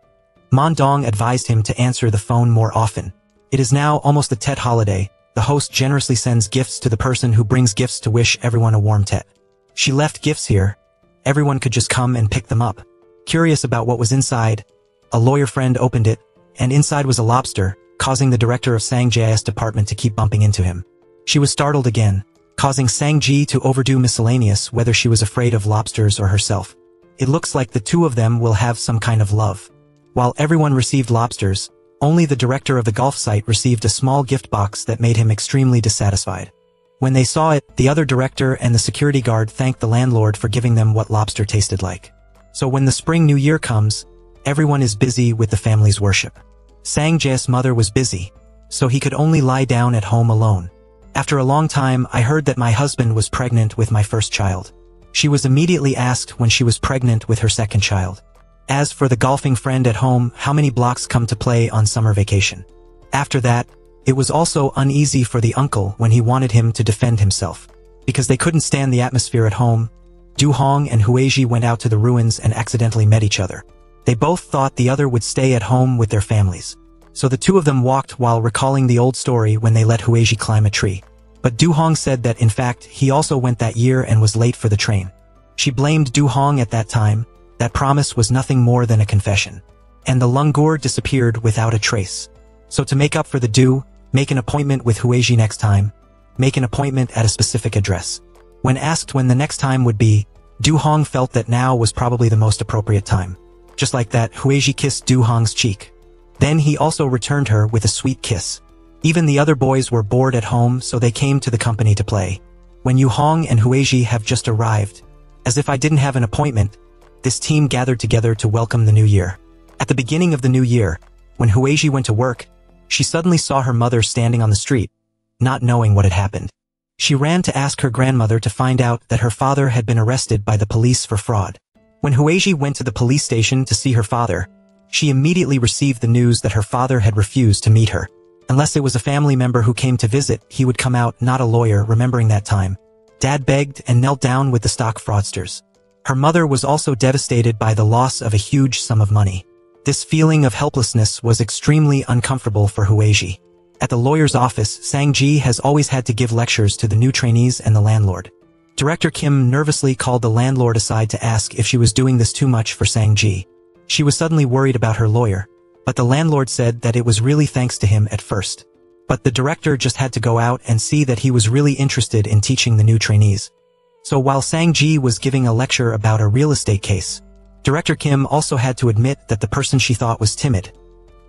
Man Dong advised him to answer the phone more often. It is now almost the Tet holiday. The host generously sends gifts to the person who brings gifts to wish everyone a warm Tet. She left gifts here. Everyone could just come and pick them up. Curious about what was inside, a lawyer friend opened it, and inside was a lobster, causing the director of Sang Ji's department to keep bumping into him. She was startled again, causing Sang Ji to overdo miscellaneous whether she was afraid of lobsters or herself. It looks like the two of them will have some kind of love. While everyone received lobsters, only the director of the golf site received a small gift box that made him extremely dissatisfied. When they saw it, the other director and the security guard thanked the landlord for giving them what lobster tasted like. So when the spring new year comes, everyone is busy with the family's worship. Sang Ji's mother was busy, so he could only lie down at home alone. After a long time, I heard that my husband was pregnant with my first child. She was immediately asked when she was pregnant with her second child. As for the golfing friend at home, how many blocks come to play on summer vacation? After that, it was also uneasy for the uncle when he wanted him to defend himself. Because they couldn't stand the atmosphere at home, Du Hong and Huiji went out to the ruins and accidentally met each other. They both thought the other would stay at home with their families. So the two of them walked while recalling the old story when they let Huiji climb a tree. But Du Hong said that in fact he also went that year and was late for the train. She blamed Du Hong at that time. That promise was nothing more than a confession. And the Lungur disappeared without a trace. So to make up for the Du, make an appointment with Huiji next time. make an appointment at a specific address. When asked when the next time would be, Du Hong felt that now was probably the most appropriate time. Just like that, Huiji kissed Du Hong's cheek. Then he also returned her with a sweet kiss. Even the other boys were bored at home, so they came to the company to play. When Yu Hong and Huiji have just arrived, as if I didn't have an appointment, this team gathered together to welcome the new year. At the beginning of the new year, when Huiji went to work, she suddenly saw her mother standing on the street, not knowing what had happened. She ran to ask her grandmother to find out that her father had been arrested by the police for fraud. When Huiji went to the police station to see her father, she immediately received the news that her father had refused to meet her. Unless it was a family member who came to visit, he would come out, not a lawyer. Remembering that time, Dad begged and knelt down with the stock fraudsters. Her mother was also devastated by the loss of a huge sum of money. This feeling of helplessness was extremely uncomfortable for Huiji. At the lawyer's office, Sang-ji has always had to give lectures to the new trainees and the landlord. Director Kim nervously called the landlord aside to ask if she was doing this too much for Sang-ji. She was suddenly worried about her lawyer, but the landlord said that it was really thanks to him at first. But the director just had to go out and see that he was really interested in teaching the new trainees. So while Sang-ji was giving a lecture about a real estate case, Director Kim also had to admit that the person she thought was timid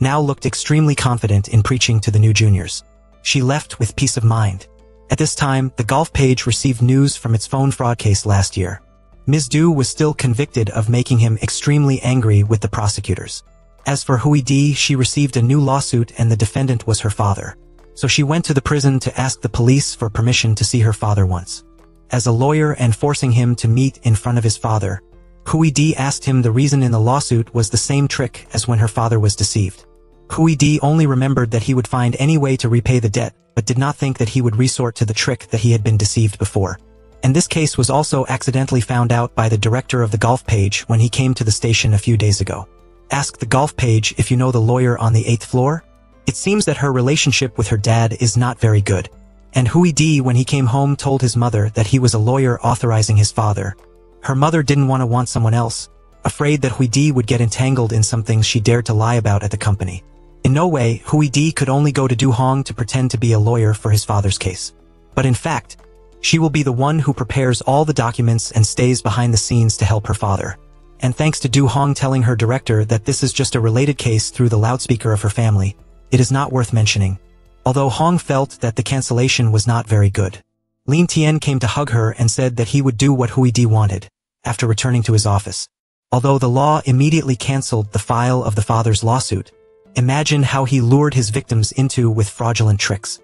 now looked extremely confident in preaching to the new juniors. She left with peace of mind. At this time, the golf page received news from its phone fraud case last year. Ms. Du was still convicted of making him extremely angry with the prosecutors. As for Hui Di, she received a new lawsuit and the defendant was her father. So she went to the prison to ask the police for permission to see her father once. As a lawyer and forcing him to meet in front of his father, Hui Di asked him the reason in the lawsuit was the same trick as when her father was deceived. Hui Di only remembered that he would find any way to repay the debt, but did not think that he would resort to the trick that he had been deceived before. And this case was also accidentally found out by the director of the golf page when he came to the station a few days ago. Ask the golf page if you know the lawyer on the 8th floor. It seems that her relationship with her dad is not very good. And Hui Di, when he came home, told his mother that he was a lawyer authorizing his father. Her mother didn't want someone else, afraid that Hui Di would get entangled in some things she dared to lie about at the company. In no way, Hui Di could only go to Du Hong to pretend to be a lawyer for his father's case. But in fact, she will be the one who prepares all the documents and stays behind the scenes to help her father. And thanks to Du Hong telling her director that this is just a related case through the loudspeaker of her family, it is not worth mentioning. Although Hong felt that the cancellation was not very good. Lin Tian came to hug her and said that he would do what Hui Di wanted, after returning to his office. Although the law immediately cancelled the file of the father's lawsuit, imagine how he lured his victims into with fraudulent tricks.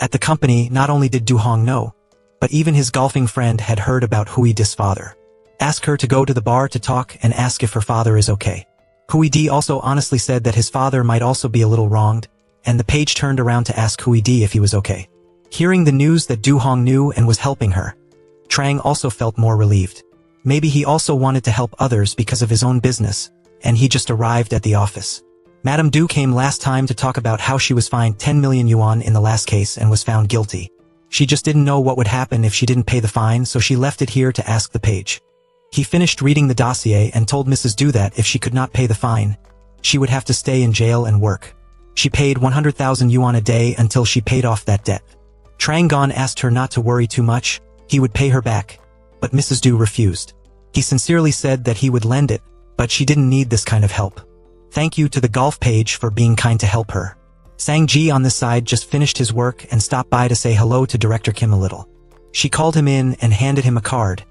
At the company, not only did Du Hong know, but even his golfing friend had heard about Hui Di's father. Ask her to go to the bar to talk and ask if her father is okay. Hui Di also honestly said that his father might also be a little wronged, and the page turned around to ask Hui Di if he was okay. Hearing the news that Du Hong knew and was helping her, Trang also felt more relieved. Maybe he also wanted to help others because of his own business, and he just arrived at the office. Madame Du came last time to talk about how she was fined 10 million yuan in the last case and was found guilty. She just didn't know what would happen if she didn't pay the fine, so she left it here to ask the page. He finished reading the dossier and told Mrs. Du that if she could not pay the fine, she would have to stay in jail and work. She paid 100,000 yuan a day until she paid off that debt. Trang Gon asked her not to worry too much, he would pay her back, but Mrs. Du refused. He sincerely said that he would lend it, but she didn't need this kind of help. Thank you to the golf page for being kind to help her. Sang-ji on this side just finished his work and stopped by to say hello to Director Kim a little. She called him in and handed him a card,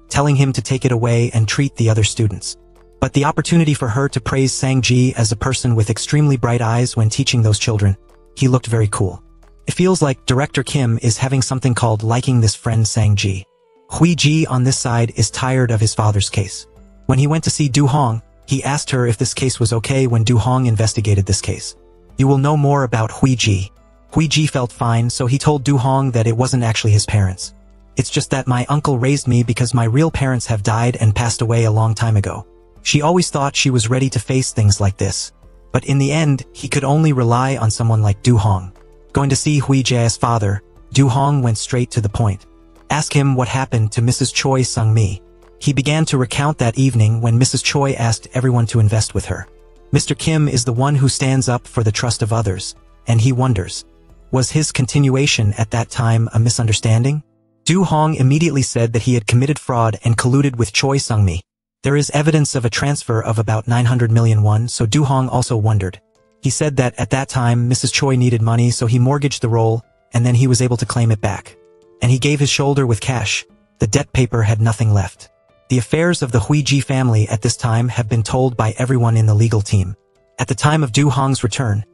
telling him to take it away and treat the other students. But the opportunity for her to praise Sang-ji as a person with extremely bright eyes when teaching those children, he looked very cool. It feels like Director Kim is having something called liking this friend Sang-ji. Hui Ji on this side is tired of his father's case. When he went to see Du Hong, he asked her if this case was okay when Du Hong investigated this case. You will know more about Hui Ji. Hui Ji felt fine, so he told Du Hong that it wasn't actually his parents. It's just that my uncle raised me because my real parents have died and passed away a long time ago. She always thought she was ready to face things like this. But in the end, he could only rely on someone like Du Hong. Going to see Hui Jia's father, Du Hong went straight to the point. Ask him what happened to Mrs. Choi Sung-mi. He began to recount that evening when Mrs. Choi asked everyone to invest with her. Mr. Kim is the one who stands up for the trust of others, and he wonders, Was his continuation at that time a misunderstanding? Du Hong immediately said that he had committed fraud and colluded with Choi Sung-mi. There is evidence of a transfer of about 900 million won, so Du Hong also wondered. He said that at that time Mrs. Choi needed money, so he mortgaged the role, and then he was able to claim it back. And he gave his shoulder with cash. The debt paper had nothing left. The affairs of the Hui Ji family at this time have been told by everyone in the legal team. At the time of Du Hong's return,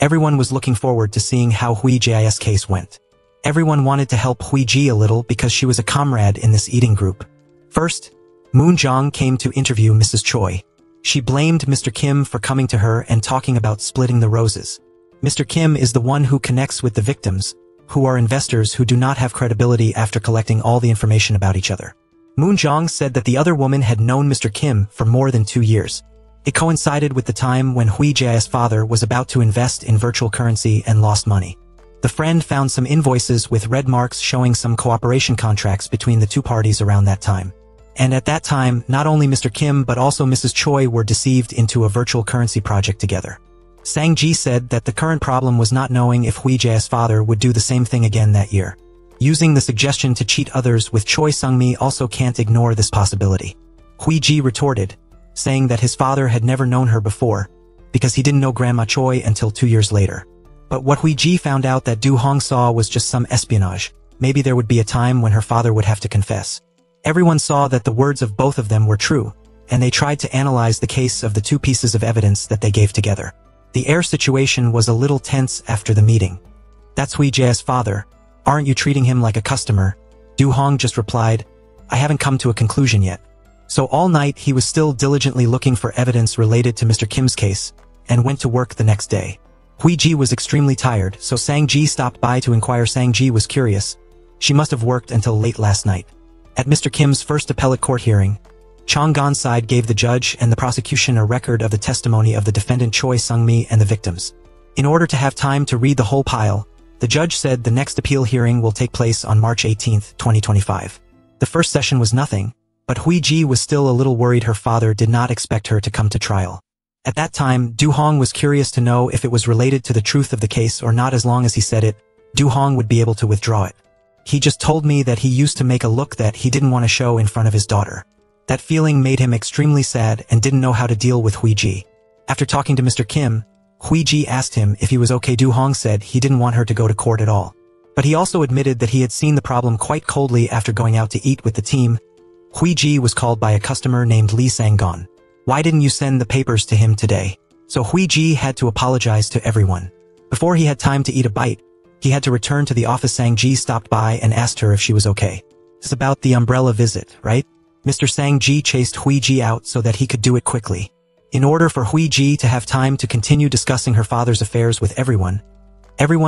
everyone was looking forward to seeing how Hui Ji's case went. Everyone wanted to help Hui Ji a little because she was a comrade in this eating group. First, Moon Jong came to interview Mrs. Choi. She blamed Mr. Kim for coming to her and talking about splitting the roses. Mr. Kim is the one who connects with the victims, who are investors who do not have credibility after collecting all the information about each other. Moon Jong said that the other woman had known Mr. Kim for more than 2 years. It coincided with the time when Hui Ji's father was about to invest in virtual currency and lost money. The friend found some invoices with red marks showing some cooperation contracts between the two parties around that time. And at that time, not only Mr. Kim but also Mrs. Choi were deceived into a virtual currency project together. Sang Ji said that the current problem was not knowing if Hui Ji's father would do the same thing again that year. Using the suggestion to cheat others with Choi Sung-mi also can't ignore this possibility. Hui Ji retorted, saying that his father had never known her before, because he didn't know Grandma Choi until 2 years later. But what Hui Ji found out that Du Hong saw was just some espionage. Maybe there would be a time when her father would have to confess. Everyone saw that the words of both of them were true, and they tried to analyze the case of the two pieces of evidence that they gave together. The air situation was a little tense after the meeting. "That's Hui Ji's father. Aren't you treating him like a customer?" Du Hong just replied, "I haven't come to a conclusion yet." So all night he was still diligently looking for evidence related to Mr. Kim's case, and went to work the next day. Hui Ji was extremely tired, so Sang Ji stopped by to inquire. Sang Ji was curious. She must have worked until late last night. At Mr. Kim's first appellate court hearing, Chong Gon's side gave the judge and the prosecution a record of the testimony of the defendant Choi Sung-mi and the victims. In order to have time to read the whole pile, the judge said the next appeal hearing will take place on March 18, 2025. The first session was nothing, but Hui Ji was still a little worried her father did not expect her to come to trial. At that time, Du Hong was curious to know if it was related to the truth of the case or not. As long as he said it, Du Hong would be able to withdraw it. He just told me that he used to make a look that he didn't want to show in front of his daughter. That feeling made him extremely sad and didn't know how to deal with Hui Ji. After talking to Mr. Kim, Hui Ji asked him if he was okay. Du Hong said he didn't want her to go to court at all. But he also admitted that he had seen the problem quite coldly after going out to eat with the team. Hui Ji was called by a customer named Lee Sang-gon. "Why didn't you send the papers to him today?" So Hui Ji had to apologize to everyone. Before he had time to eat a bite, he had to return to the office. Sang Ji stopped by and asked her if she was okay. "It's about the umbrella visit, right?" Mr. Sang Ji chased Hui Ji out so that he could do it quickly. In order for Hui Ji to have time to continue discussing her father's affairs with everyone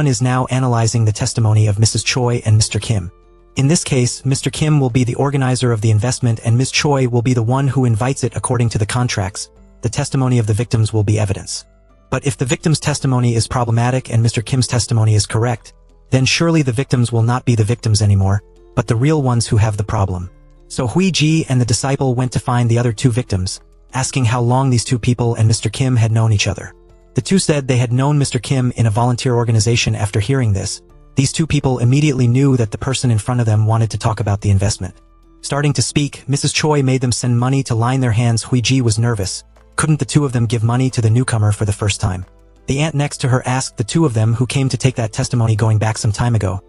is now analyzing the testimony of Mrs. Choi and Mr. Kim. In this case, Mr. Kim will be the organizer of the investment and Ms. Choi will be the one who invites it according to the contracts. The testimony of the victims will be evidence. But if the victim's testimony is problematic and Mr. Kim's testimony is correct, then surely the victims will not be the victims anymore, but the real ones who have the problem. So Hui Ji and the disciple went to find the other two victims, asking how long these two people and Mr. Kim had known each other. The two said they had known Mr. Kim in a volunteer organization. After hearing this, these two people immediately knew that the person in front of them wanted to talk about the investment. Starting to speak, Mrs. Choi made them send money to line their hands. Hui Ji was nervous. Couldn't the two of them give money to the newcomer for the first time? The aunt next to her asked the two of them who came to take that testimony going back some time ago.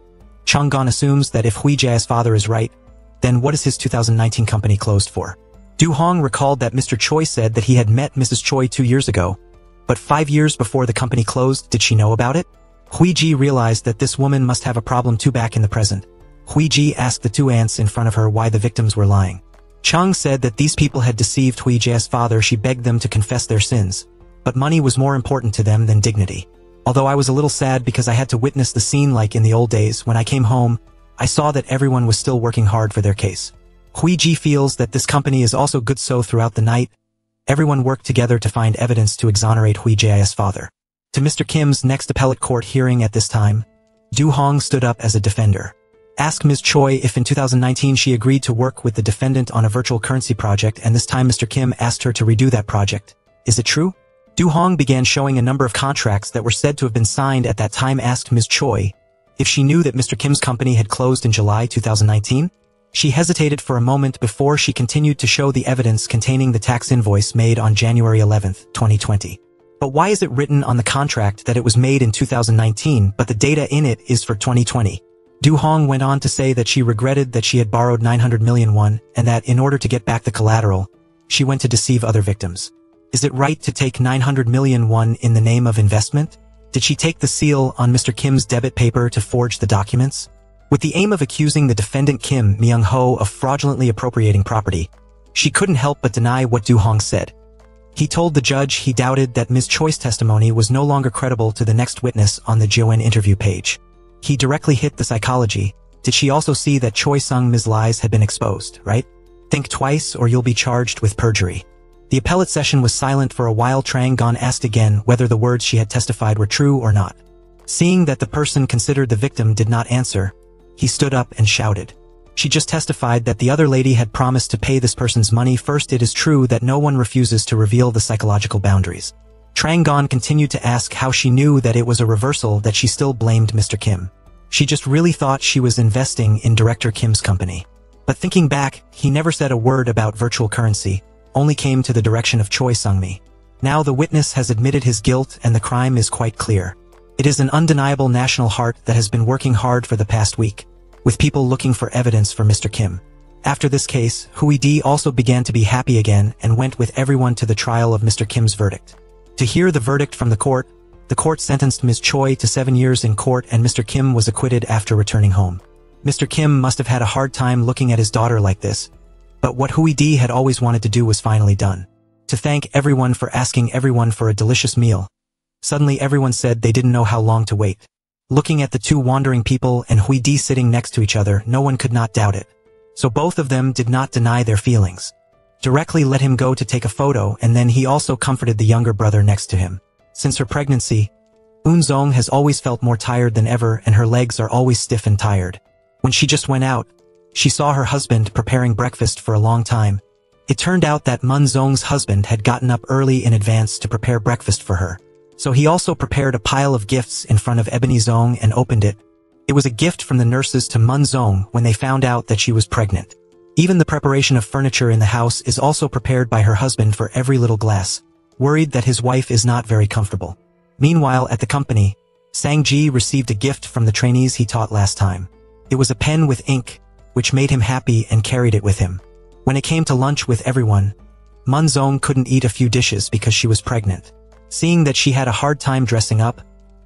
Chong Gon assumes that if Hui Ji's father is right, then what is his 2019 company closed for? Du Hong recalled that Mr. Choi said that he had met Mrs. Choi 2 years ago, but 5 years before the company closed. Did she know about it? Hui Ji realized that this woman must have a problem too. Back in the present, Hui Ji asked the two aunts in front of her why the victims were lying. Chang said that these people had deceived Hui Ji's father. She begged them to confess their sins, but money was more important to them than dignity. Although I was a little sad because I had to witness the scene like in the old days. When I came home, I saw that everyone was still working hard for their case. Hui Ji feels that this company is also good. So throughout the night, everyone worked together to find evidence to exonerate Hui Ji's father. To Mr. Kim's next appellate court hearing at this time, Du Hong stood up as a defender. Asked Ms. Choi if in 2019 she agreed to work with the defendant on a virtual currency project, and this time Mr. Kim asked her to redo that project. Is it true? Du Hong began showing a number of contracts that were said to have been signed at that time. Asked Ms. Choi if she knew that Mr. Kim's company had closed in July 2019. She hesitated for a moment before she continued to show the evidence containing the tax invoice made on January 11, 2020. But why is it written on the contract that it was made in 2019 but the data in it is for 2020? Du Hong went on to say that she regretted that she had borrowed 900 million won and that in order to get back the collateral, she went to deceive other victims. Is it right to take 900 million won in the name of investment? Did she take the seal on Mr. Kim's debit paper to forge the documents? With the aim of accusing the defendant Kim Myung-ho of fraudulently appropriating property, she couldn't help but deny what Du Hong said. He told the judge he doubted that Ms. Choi's testimony was no longer credible to the next witness on the Joan interview page. He directly hit the psychology. Did she also see that Choi Sung-Mi's lies had been exposed, right? Think twice or you'll be charged with perjury. The appellate session was silent for a while. Trang Gon asked again whether the words she had testified were true or not. Seeing that the person considered the victim did not answer, he stood up and shouted. She just testified that the other lady had promised to pay this person's money first. It is true that no one refuses to reveal the psychological boundaries. Trang Gon continued to ask how she knew that it was a reversal, that she still blamed Mr. Kim. She just really thought she was investing in Director Kim's company. But thinking back, he never said a word about virtual currency, only came to the direction of Choi Sung-Mi. Now the witness has admitted his guilt and the crime is quite clear. It is an undeniable national heart that has been working hard for the past week, with people looking for evidence for Mr. Kim. After this case, Hui Di also began to be happy again and went with everyone to the trial of Mr. Kim's verdict. To hear the verdict from the court sentenced Ms. Choi to 7 years in court and Mr. Kim was acquitted after returning home. Mr. Kim must have had a hard time looking at his daughter like this, but what Hui Di had always wanted to do was finally done. To thank everyone for asking everyone for a delicious meal. Suddenly everyone said they didn't know how long to wait. Looking at the two wandering people and Hui Di sitting next to each other, no one could not doubt it. So both of them did not deny their feelings. Directly let him go to take a photo, and then he also comforted the younger brother next to him. Since her pregnancy, Eun Zong has always felt more tired than ever and her legs are always stiff and tired. When she just went out, she saw her husband preparing breakfast for a long time. It turned out that Mun Zong's husband had gotten up early in advance to prepare breakfast for her. So he also prepared a pile of gifts in front of Ebony Zong and opened it. It was a gift from the nurses to Mun Zong when they found out that she was pregnant. Even the preparation of furniture in the house is also prepared by her husband for every little glass, worried that his wife is not very comfortable. Meanwhile, at the company, Sang-ji received a gift from the trainees he taught last time. It was a pen with ink, which made him happy and carried it with him. When it came to lunch with everyone, Mun Zong couldn't eat a few dishes because she was pregnant. Seeing that she had a hard time dressing up,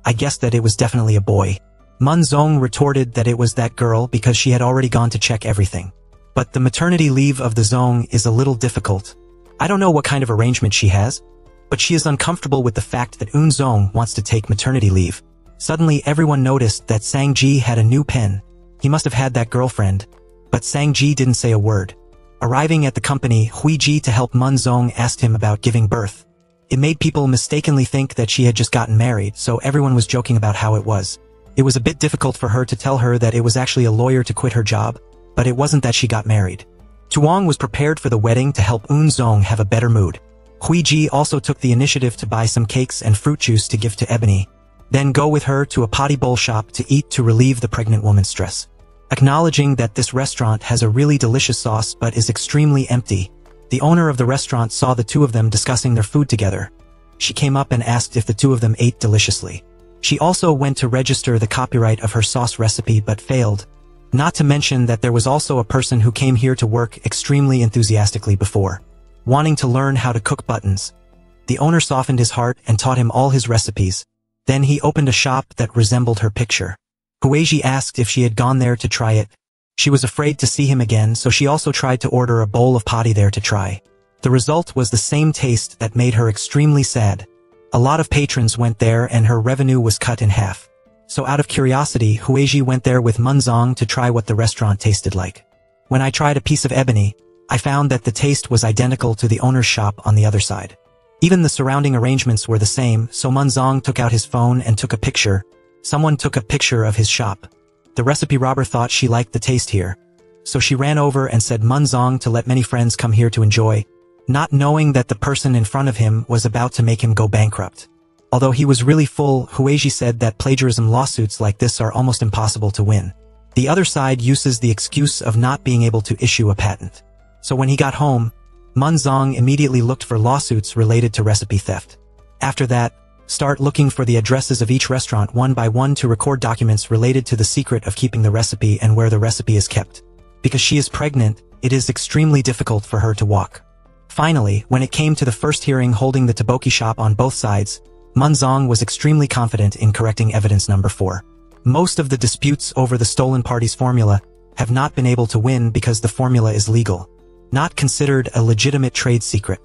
I guessed that it was definitely a boy. Mun Zong retorted that it was that girl because she had already gone to check everything. But the maternity leave of the Zong is a little difficult. I don't know what kind of arrangement she has, but she is uncomfortable with the fact that Eun Zong wants to take maternity leave. Suddenly everyone noticed that Sang-ji had a new pen. He must have had that girlfriend, but Sang-ji didn't say a word. Arriving at the company, Hui-ji to help Mun Zong asked him about giving birth. It made people mistakenly think that she had just gotten married, so everyone was joking about how it was. It was a bit difficult for her to tell her that it was actually a lawyer to quit her job, but it wasn't that she got married. Tuong was prepared for the wedding to help Eun Zong have a better mood. Hui-ji also took the initiative to buy some cakes and fruit juice to give to Ebony, then go with her to a potty bowl shop to eat to relieve the pregnant woman's stress. Acknowledging that this restaurant has a really delicious sauce but is extremely empty, the owner of the restaurant saw the two of them discussing their food together. She came up and asked if the two of them ate deliciously. She also went to register the copyright of her sauce recipe but failed. Not to mention that there was also a person who came here to work extremely enthusiastically before, wanting to learn how to cook buttons. The owner softened his heart and taught him all his recipes. Then he opened a shop that resembled her picture. Hueji asked if she had gone there to try it. She was afraid to see him again, so she also tried to order a bowl of potty there to try. The result was the same taste that made her extremely sad. A lot of patrons went there and her revenue was cut in half. So out of curiosity, Hueji went there with Mun Zong to try what the restaurant tasted like. When I tried a piece of ebony, I found that the taste was identical to the owner's shop on the other side. Even the surrounding arrangements were the same, so Mun Zong took out his phone and took a picture. Someone took a picture of his shop. The recipe robber thought she liked the taste here, so she ran over and said Mun Zong to let many friends come here to enjoy. not knowing that the person in front of him was about to make him go bankrupt. Although he was really full, Huiji said that plagiarism lawsuits like this are almost impossible to win. The other side uses the excuse of not being able to issue a patent. So when he got home, Munzong immediately looked for lawsuits related to recipe theft. After that, start looking for the addresses of each restaurant one by one to record documents related to the secret of keeping the recipe and where the recipe is kept. Because she is pregnant, it is extremely difficult for her to walk. Finally, when it came to the first hearing holding the tteokbokki shop on both sides, Munzong was extremely confident in correcting evidence number 4. Most of the disputes over the stolen party's formula have not been able to win because the formula is legal, not considered a legitimate trade secret.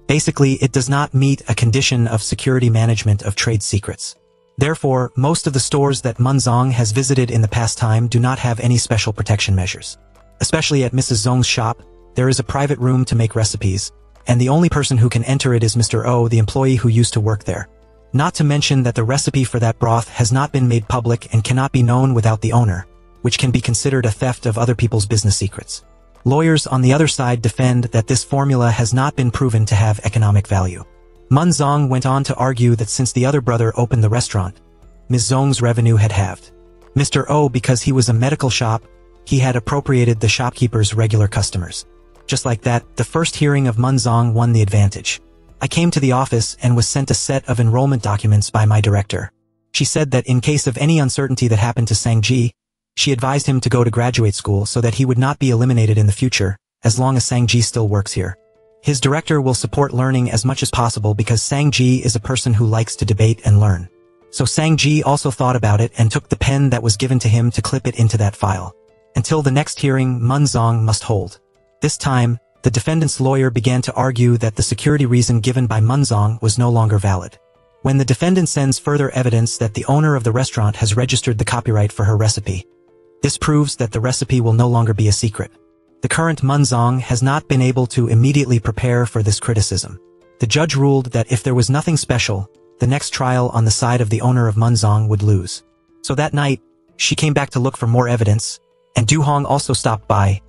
Basically, it does not meet a condition of security management of trade secrets. Therefore, most of the stores that Munzong has visited in the past time do not have any special protection measures. Especially at Mrs. Zong's shop, there is a private room to make recipes, and the only person who can enter it is Mr. O, the employee who used to work there. Not to mention that the recipe for that broth has not been made public and cannot be known without the owner, which can be considered a theft of other people's business secrets. Lawyers on the other side defend that this formula has not been proven to have economic value. Munzong went on to argue that since the other brother opened the restaurant, Ms. Zong's revenue had halved. Mr. O, because he was a medical shop, he had appropriated the shopkeeper's regular customers. Just like that, the first hearing of Munzong won the advantage. I came to the office and was sent a set of enrollment documents by my director. She said that in case of any uncertainty that happened to Sang-ji, she advised him to go to graduate school so that he would not be eliminated in the future, as long as Sang-ji still works here. His director will support learning as much as possible because Sang-ji is a person who likes to debate and learn. So Sang-ji also thought about it and took the pen that was given to him to clip it into that file. Until the next hearing, Munzong must hold. This time, the defendant's lawyer began to argue that the security reason given by Munzong was no longer valid. When the defendant sends further evidence that the owner of the restaurant has registered the copyright for her recipe, this proves that the recipe will no longer be a secret. The current Munzong has not been able to immediately prepare for this criticism. The judge ruled that if there was nothing special, the next trial on the side of the owner of Munzong would lose. So that night, she came back to look for more evidence, and Du Hong also stopped by,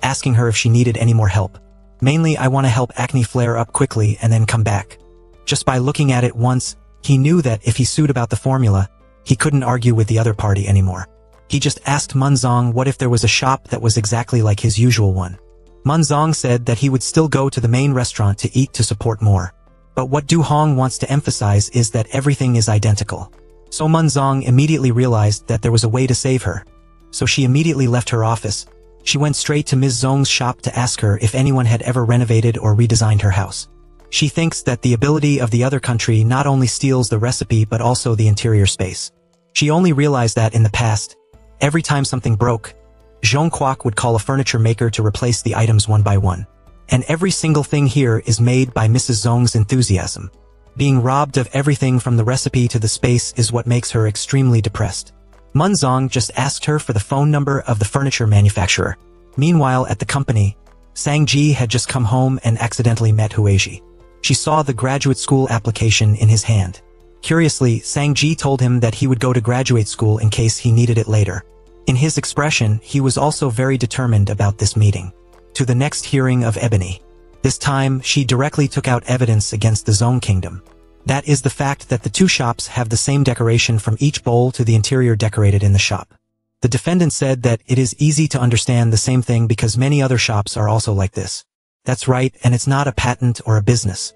asking her if she needed any more help. Mainly, I want to help acne flare up quickly and then come back. Just by looking at it once, he knew that if he sued about the formula, he couldn't argue with the other party anymore. He just asked Munzong what if there was a shop that was exactly like his usual one. Munzong said that he would still go to the main restaurant to eat to support more. But what Du Hong wants to emphasize is that everything is identical. So Munzong immediately realized that there was a way to save her. So she immediately left her office. She went straight to Ms. Zong's shop to ask her if anyone had ever renovated or redesigned her house. She thinks that the ability of the other country not only steals the recipe but also the interior space. She only realized that in the past, every time something broke, Zhong Kwok would call a furniture maker to replace the items one by one. And every single thing here is made by Mrs. Zong's enthusiasm. Being robbed of everything from the recipe to the space is what makes her extremely depressed. Munzong just asked her for the phone number of the furniture manufacturer. Meanwhile, at the company, Sang-ji had just come home and accidentally met Huiji. She saw the graduate school application in his hand. Curiously, Sang-ji told him that he would go to graduate school in case he needed it later. In his expression, he was also very determined about this meeting. To the next hearing of Ebony. This time, she directly took out evidence against the Zong Kingdom. That is the fact that the two shops have the same decoration from each bowl to the interior decorated in the shop. The defendant said that it is easy to understand the same thing because many other shops are also like this. That's right, and it's not a patent or a business.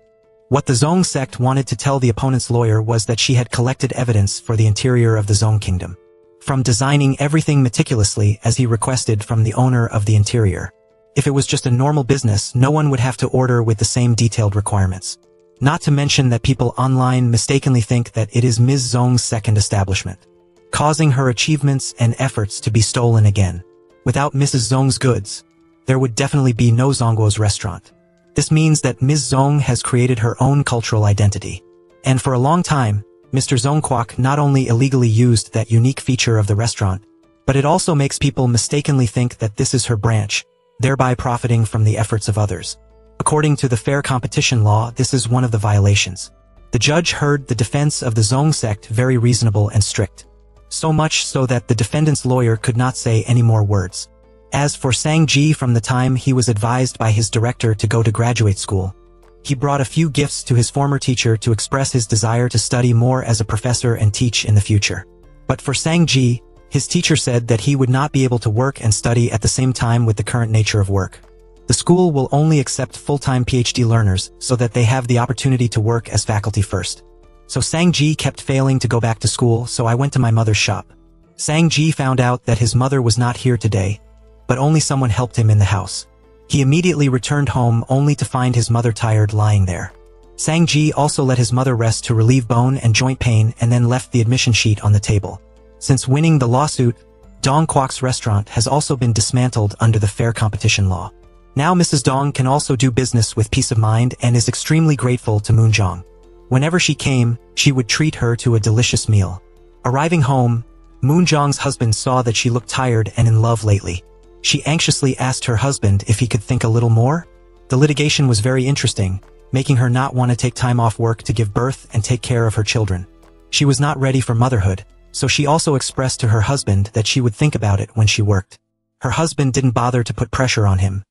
What the Zong sect wanted to tell the opponent's lawyer was that she had collected evidence for the interior of the Zong Kingdom. From designing everything meticulously as he requested from the owner of the interior. If it was just a normal business, no one would have to order with the same detailed requirements. Not to mention that people online mistakenly think that it is Ms. Zong's second establishment, causing her achievements and efforts to be stolen again. Without Mrs. Zong's goods, there would definitely be no Zongguo's restaurant. This means that Ms. Zong has created her own cultural identity. And for a long time, Mr. Zong Kwok not only illegally used that unique feature of the restaurant, but it also makes people mistakenly think that this is her branch, thereby profiting from the efforts of others. According to the fair competition law, this is one of the violations. The judge heard the defense of the Zong sect very reasonable and strict. So much so that the defendant's lawyer could not say any more words. As for Sang-ji, from the time he was advised by his director to go to graduate school, He brought a few gifts to his former teacher to express his desire to study more as a professor and teach in the future. But for Sang-ji, his teacher said that he would not be able to work and study at the same time with the current nature of work. The school will only accept full-time PhD learners so that they have the opportunity to work as faculty first. So Sang-ji kept failing to go back to school, so I went to my mother's shop. Sang-ji found out that his mother was not here today, but only someone helped him in the house. He immediately returned home only to find his mother tired lying there. Sang-ji also let his mother rest to relieve bone and joint pain and then left the admission sheet on the table. Since winning the lawsuit, Dong Kwok's restaurant has also been dismantled under the fair competition law. Now Mrs. Dong can also do business with peace of mind and is extremely grateful to Moon Jong. Whenever she came, she would treat her to a delicious meal. Arriving home, Moon Jong's husband saw that she looked tired and in love lately. She anxiously asked her husband if he could think a little more. The litigation was very interesting, making her not want to take time off work to give birth and take care of her children. She was not ready for motherhood, so she also expressed to her husband that she would think about it when she worked. Her husband didn't bother to put pressure on him,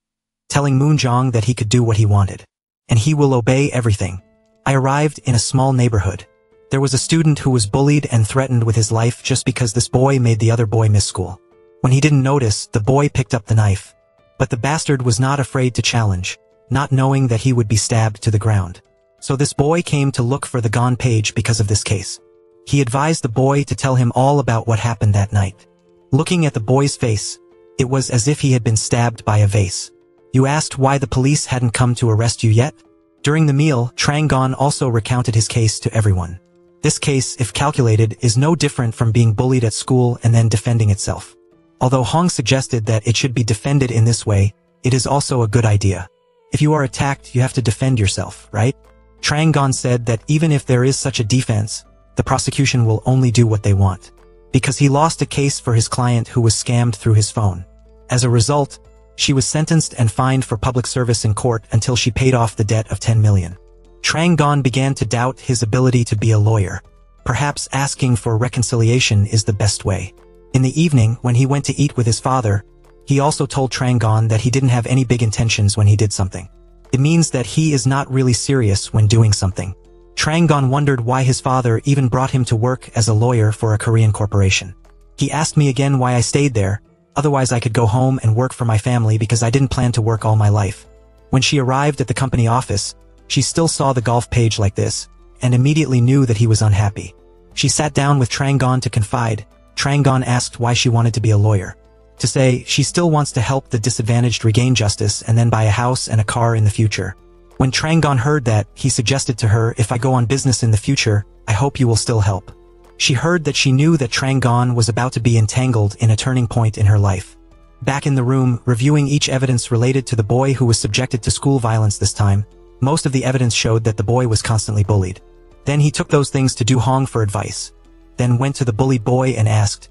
telling Moon Jong that he could do what he wanted, and he will obey everything. I arrived in a small neighborhood. There was a student who was bullied and threatened with his life just because this boy made the other boy miss school. When he didn't notice, the boy picked up the knife. But the bastard was not afraid to challenge, not knowing that he would be stabbed to the ground. So this boy came to look for the gone page because of this case. He advised the boy to tell him all about what happened that night. Looking at the boy's face, it was as if he had been stabbed by a vase. You asked why the police hadn't come to arrest you yet? During the meal, Trang Gon also recounted his case to everyone. This case, if calculated, is no different from being bullied at school and then defending itself. Although Hong suggested that it should be defended in this way, it is also a good idea. If you are attacked, you have to defend yourself, right? Trang Gon said that even if there is such a defense, the prosecution will only do what they want. Because he lost a case for his client who was scammed through his phone. As a result, she was sentenced and fined for public service in court until she paid off the debt of 10 million. Trang Gon began to doubt his ability to be a lawyer. Perhaps asking for reconciliation is the best way. In the evening, when he went to eat with his father, he also told Trang Gon that he didn't have any big intentions when he did something. It means that he is not really serious when doing something. Trang Gon wondered why his father even brought him to work as a lawyer for a Korean corporation. He asked me again why I stayed there, otherwise I could go home and work for my family because I didn't plan to work all my life. When she arrived at the company office, she still saw the golf page like this, and immediately knew that he was unhappy. She sat down with Trang Gon to confide. Trang Gon asked why she wanted to be a lawyer. To say, she still wants to help the disadvantaged regain justice and then buy a house and a car in the future. When Trang Gon heard that, he suggested to her, if I go on business in the future, I hope you will still help. She heard that she knew that Trang Gon was about to be entangled in a turning point in her life. Back in the room, reviewing each evidence related to the boy who was subjected to school violence this time, most of the evidence showed that the boy was constantly bullied. Then he took those things to Du Hong for advice. Then went to the bullied boy and asked,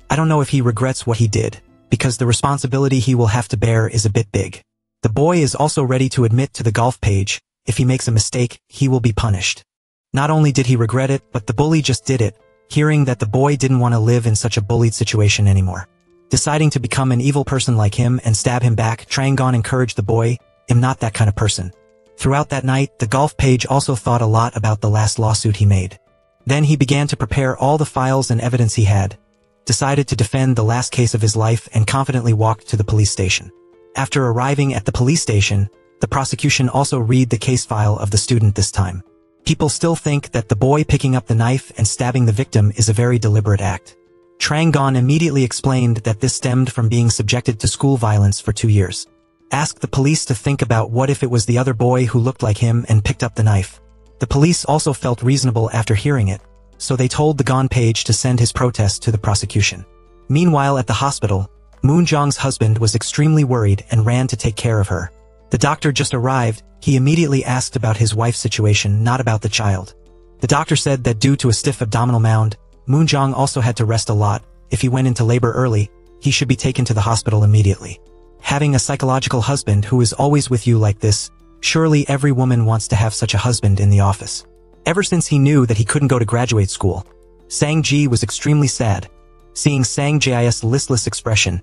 I don't know if he regrets what he did, because the responsibility he will have to bear is a bit big. The boy is also ready to admit to the golf page, if he makes a mistake, he will be punished. Not only did he regret it, but the bully just did it, hearing that the boy didn't want to live in such a bullied situation anymore. Deciding to become an evil person like him and stab him back, Trang Gon encouraged the boy, I'm not that kind of person. Throughout that night, the golf page also thought a lot about the last lawsuit he made. Then he began to prepare all the files and evidence he had, decided to defend the last case of his life and confidently walked to the police station. After arriving at the police station, the prosecution also read the case file of the student this time. People still think that the boy picking up the knife and stabbing the victim is a very deliberate act. Trang Gon immediately explained that this stemmed from being subjected to school violence for 2 years. Asked the police to think about what if it was the other boy who looked like him and picked up the knife. The police also felt reasonable after hearing it, so they told the Gon page to send his protest to the prosecution. Meanwhile at the hospital, Moon Jong's husband was extremely worried and ran to take care of her. The doctor just arrived. He immediately asked about his wife's situation, not about the child. The doctor said that due to a stiff abdominal mound, Moon Jong also had to rest a lot. If he went into labor early, he should be taken to the hospital immediately. Having a psychological husband who is always with you like this, surely every woman wants to have such a husband in the office. Ever since he knew that he couldn't go to graduate school, Sang-ji was extremely sad. Seeing Sang-ji's listless expression,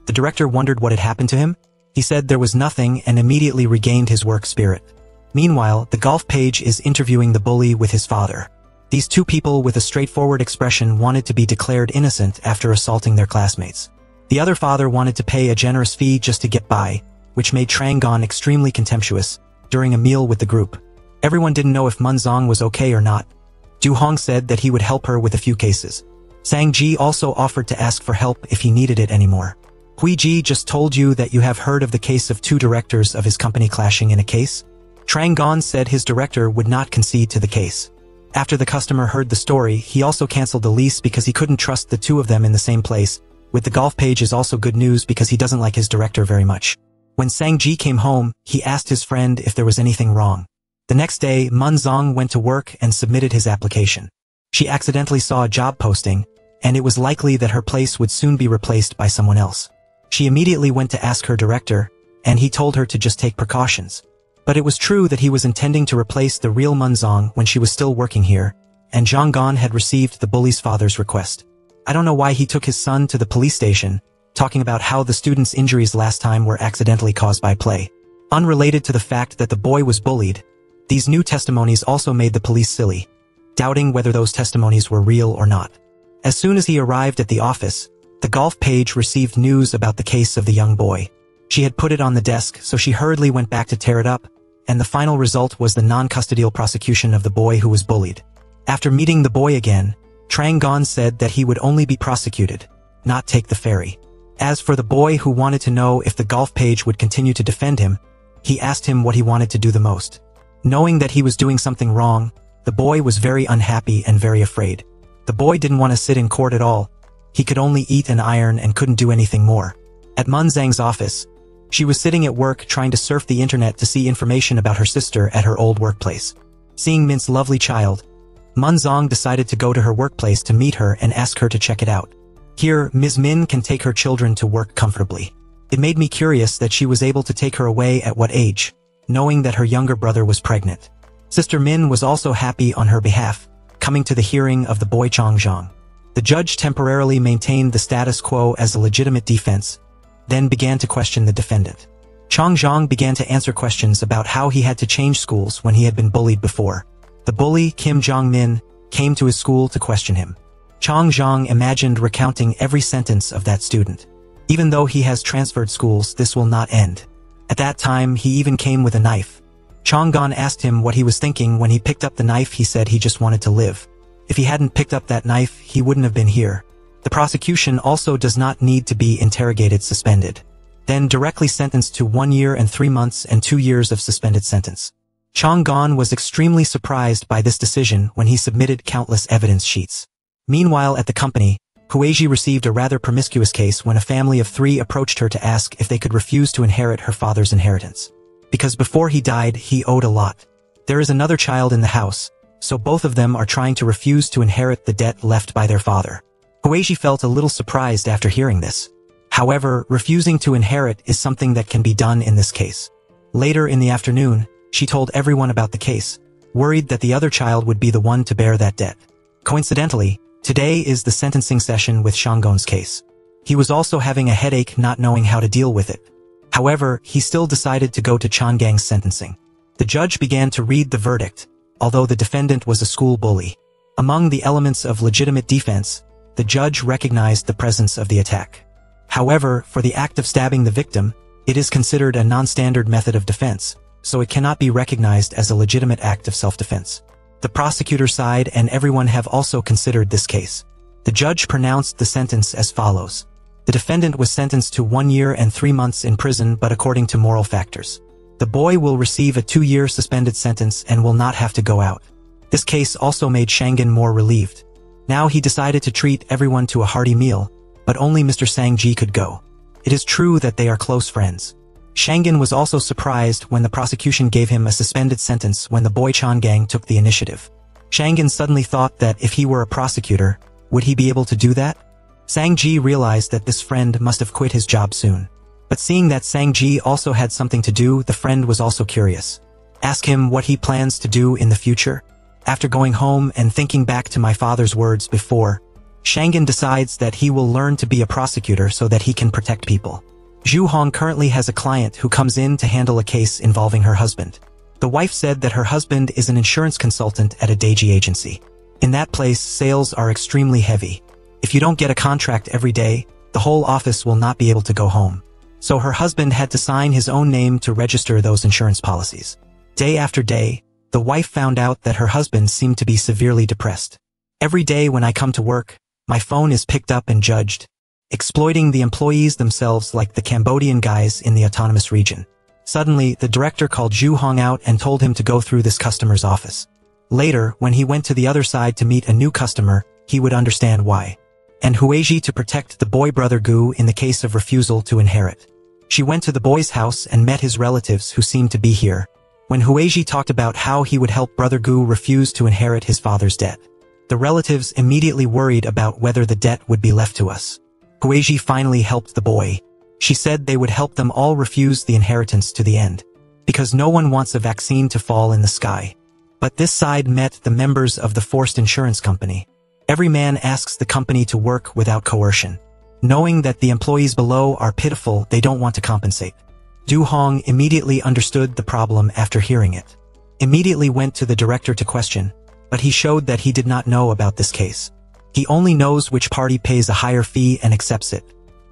the director wondered what had happened to him. He said there was nothing and immediately regained his work spirit. Meanwhile, the golf page is interviewing the bully with his father. These two people with a straightforward expression wanted to be declared innocent after assaulting their classmates. The other father wanted to pay a generous fee just to get by, which made Chang Gon extremely contemptuous during a meal with the group. Everyone didn't know if Mun Zong was okay or not. Du Hong said that he would help her with a few cases. Sang Ji also offered to ask for help if he needed it anymore. Hui Ji just told you that you have heard of the case of two directors of his company clashing in a case? Trang Gon said his director would not concede to the case. After the customer heard the story, he also canceled the lease because he couldn't trust the two of them in the same place. With the golf page is also good news because he doesn't like his director very much. When Sang Ji came home, he asked his friend if there was anything wrong. The next day, Mun Zong went to work and submitted his application. She accidentally saw a job posting, and it was likely that her place would soon be replaced by someone else. She immediately went to ask her director, and he told her to just take precautions. But it was true that he was intending to replace the real Mun Zong when she was still working here, and Zhang Gon had received the bully's father's request. I don't know why he took his son to the police station, talking about how the student's injuries last time were accidentally caused by play. Unrelated to the fact that the boy was bullied, these new testimonies also made the police silly, doubting whether those testimonies were real or not. As soon as he arrived at the office, the golf page received news about the case of the young boy. She had put it on the desk, so she hurriedly went back to tear it up, and the final result was the non-custodial prosecution of the boy who was bullied. After meeting the boy again, Trang Gon said that he would only be prosecuted, not take the ferry. As for the boy who wanted to know if the golf page would continue to defend him, he asked him what he wanted to do the most. Knowing that he was doing something wrong, the boy was very unhappy and very afraid. The boy didn't want to sit in court at all. He could only eat and iron and couldn't do anything more. At Mun Zhang's office, she was sitting at work trying to surf the internet to see information about her sister at her old workplace. Seeing Mint's lovely child, Mun Zong decided to go to her workplace to meet her and ask her to check it out. Here, Ms. Min can take her children to work comfortably. It made me curious that she was able to take her away at what age, knowing that her younger brother was pregnant. Sister Min was also happy on her behalf, coming to the hearing of the boy Chang Zhang. The judge temporarily maintained the status quo as a legitimate defense, then began to question the defendant. Chang Zhang began to answer questions about how he had to change schools when he had been bullied before. The bully, Kim Jong-min, came to his school to question him. Chang Zhang imagined recounting every sentence of that student. Even though he has transferred schools, this will not end. At that time, he even came with a knife. Chang Gon asked him what he was thinking when he picked up the knife. He said he just wanted to live. If he hadn't picked up that knife, he wouldn't have been here. The prosecution also does not need to be interrogated, suspended, then directly sentenced to 1 year and 3 months and 2 years of suspended sentence. Chang Gon was extremely surprised by this decision when he submitted countless evidence sheets. Meanwhile, at the company, Huiji received a rather promiscuous case when a family of 3 approached her to ask if they could refuse to inherit her father's inheritance. Because before he died, he owed a lot. There is another child in the house, so both of them are trying to refuse to inherit the debt left by their father. Huiji felt a little surprised after hearing this. However, refusing to inherit is something that can be done in this case. Later in the afternoon, she told everyone about the case, worried that the other child would be the one to bear that debt. Coincidentally, today is the sentencing session with Shanggon's case. He was also having a headache, not knowing how to deal with it. However, he still decided to go to Changang's sentencing. The judge began to read the verdict, although the defendant was a school bully. Among the elements of legitimate defense, the judge recognized the presence of the attack. However, for the act of stabbing the victim, it is considered a non-standard method of defense, so it cannot be recognized as a legitimate act of self-defense. The prosecutor side and everyone have also considered this case. The judge pronounced the sentence as follows. The defendant was sentenced to 1 year and 3 months in prison, but according to moral factors. The boy will receive a 2-year suspended sentence and will not have to go out. This case also made Shanggen more relieved. Now he decided to treat everyone to a hearty meal, but only Mr. Sang Ji could go. It is true that they are close friends. Shanggen was also surprised when the prosecution gave him a suspended sentence when the boy Changang took the initiative. Shanggen suddenly thought that if he were a prosecutor, would he be able to do that? Sang Ji realized that this friend must have quit his job soon. But seeing that Sang Ji also had something to do, the friend was also curious. Ask him what he plans to do in the future. After going home and thinking back to my father's words before, Shanggen decides that he will learn to be a prosecutor so that he can protect people. Zhu Hong currently has a client who comes in to handle a case involving her husband. The wife said that her husband is an insurance consultant at a Daiji agency. In that place, sales are extremely heavy. If you don't get a contract every day, the whole office will not be able to go home. So her husband had to sign his own name to register those insurance policies. Day after day, the wife found out that her husband seemed to be severely depressed. Every day when I come to work, my phone is picked up and judged, exploiting the employees themselves like the Cambodian guys in the autonomous region. Suddenly, the director called Zhu Hong out and told him to go through this customer's office. Later, when he went to the other side to meet a new customer, he would understand why. And Huiji to protect the boy brother Gu in the case of refusal to inherit. She went to the boy's house and met his relatives who seemed to be here. When Huiji talked about how he would help brother Gu refuse to inherit his father's debt, the relatives immediately worried about whether the debt would be left to us. Huiji finally helped the boy. She said they would help them all refuse the inheritance to the end, because no one wants a vaccine to fall in the sky. But this side met the members of the forced insurance company. Every man asks the company to work without coercion. Knowing that the employees below are pitiful, they don't want to compensate. Du Hong immediately understood the problem after hearing it. Immediately went to the director to question, but he showed that he did not know about this case. He only knows which party pays a higher fee and accepts it.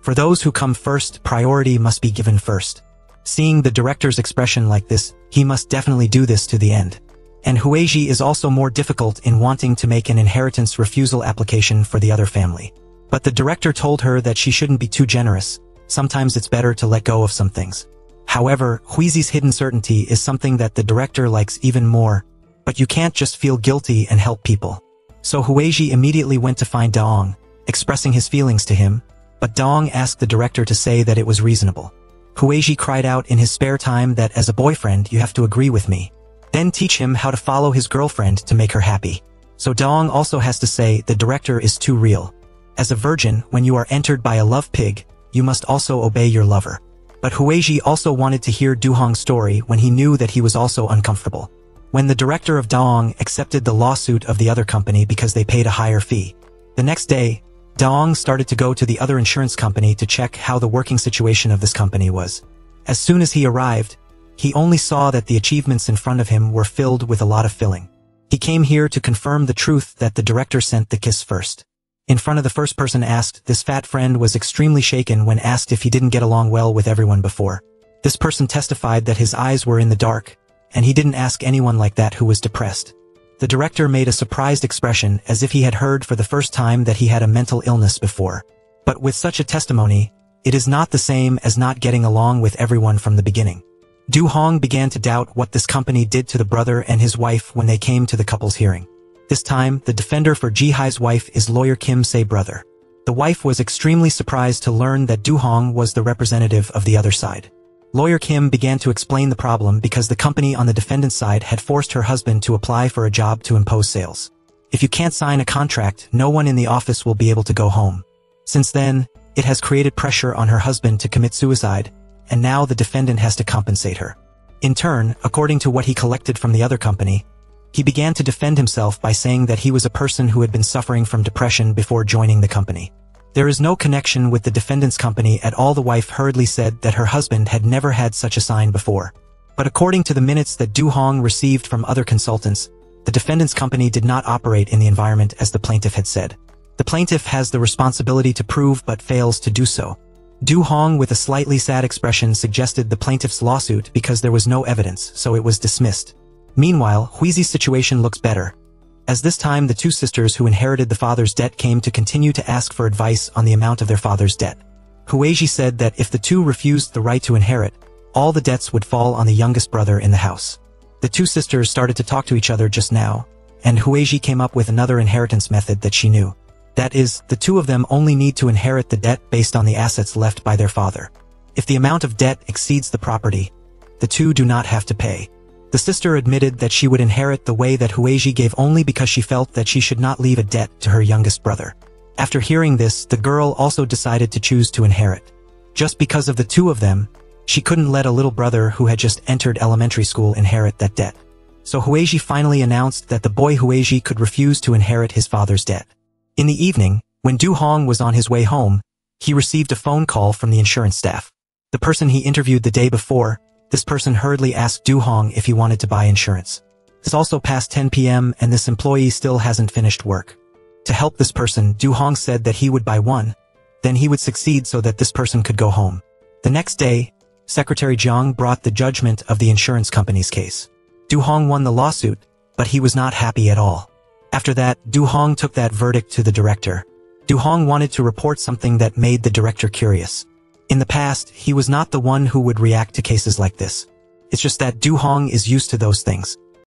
For those who come first, priority must be given first. Seeing the director's expression like this, he must definitely do this to the end. And Huiji is also more difficult in wanting to make an inheritance refusal application for the other family. But the director told her that she shouldn't be too generous. Sometimes it's better to let go of some things. However, Huizi's hidden certainty is something that the director likes even more. But you can't just feel guilty and help people. So Huiji immediately went to find Daong, expressing his feelings to him, but Daong asked the director to say that it was reasonable. Huiji cried out in his spare time that as a boyfriend you have to agree with me. Then teach him how to follow his girlfriend to make her happy. So Daong also has to say the director is too real. As a virgin, when you are entered by a love pig, you must also obey your lover. But Huiji also wanted to hear Du Hong's story when he knew that he was also uncomfortable. When the director of Daong accepted the lawsuit of the other company because they paid a higher fee. The next day, Daong started to go to the other insurance company to check how the working situation of this company was. As soon as he arrived, he only saw that the achievements in front of him were filled with a lot of filling. He came here to confirm the truth that the director sent the kiss first. In front of the first person asked, this fat friend was extremely shaken when asked if he didn't get along well with everyone before. This person testified that his eyes were in the dark, and he didn't ask anyone like that who was depressed. The director made a surprised expression as if he had heard for the first time that he had a mental illness before. But with such a testimony, it is not the same as not getting along with everyone from the beginning. Du Hong began to doubt what this company did to the brother and his wife when they came to the couple's hearing. This time, the defender for Ji Hai's wife is lawyer Kim Se brother. The wife was extremely surprised to learn that Du Hong was the representative of the other side. Lawyer Kim began to explain the problem because the company on the defendant's side had forced her husband to apply for a job to impose sales. If you can't sign a contract, no one in the office will be able to go home. Since then, it has created pressure on her husband to commit suicide, and now the defendant has to compensate her. In turn, according to what he collected from the other company, he began to defend himself by saying that he was a person who had been suffering from depression before joining the company. There is no connection with the defendant's company at all. The wife hurriedly said that her husband had never had such a sign before. But according to the minutes that Du Hong received from other consultants, the defendant's company did not operate in the environment as the plaintiff had said. The plaintiff has the responsibility to prove but fails to do so. Du Hong with a slightly sad expression suggested the plaintiff's lawsuit because there was no evidence, so it was dismissed. Meanwhile, Huizi's situation looks better, as this time the two sisters who inherited the father's debt came to continue to ask for advice on the amount of their father's debt. Huiji said that if the two refused the right to inherit, all the debts would fall on the youngest brother in the house. The two sisters started to talk to each other just now, and Huiji came up with another inheritance method that she knew. That is, the two of them only need to inherit the debt based on the assets left by their father. If the amount of debt exceeds the property, the two do not have to pay. The sister admitted that she would inherit the way that Huiji gave only because she felt that she should not leave a debt to her youngest brother. After hearing this, the girl also decided to choose to inherit. Just because of the two of them, she couldn't let a little brother who had just entered elementary school inherit that debt. So Huiji finally announced that the boy Huiji could refuse to inherit his father's debt. In the evening, when Du Hong was on his way home, he received a phone call from the insurance staff. The person he interviewed the day before This person hurriedly asked Du Hong if he wanted to buy insurance. It's also past 10 p.m. and this employee still hasn't finished work. To help this person, Du Hong said that he would buy one, then he would succeed so that this person could go home. The next day, Secretary Jiang brought the judgment of the insurance company's case. Du Hong won the lawsuit, but he was not happy at all. After that, Du Hong took that verdict to the director. Du Hong wanted to report something that made the director curious. In the past, he was not the one who would react to cases like this. It's just that Du Hong is used to those things.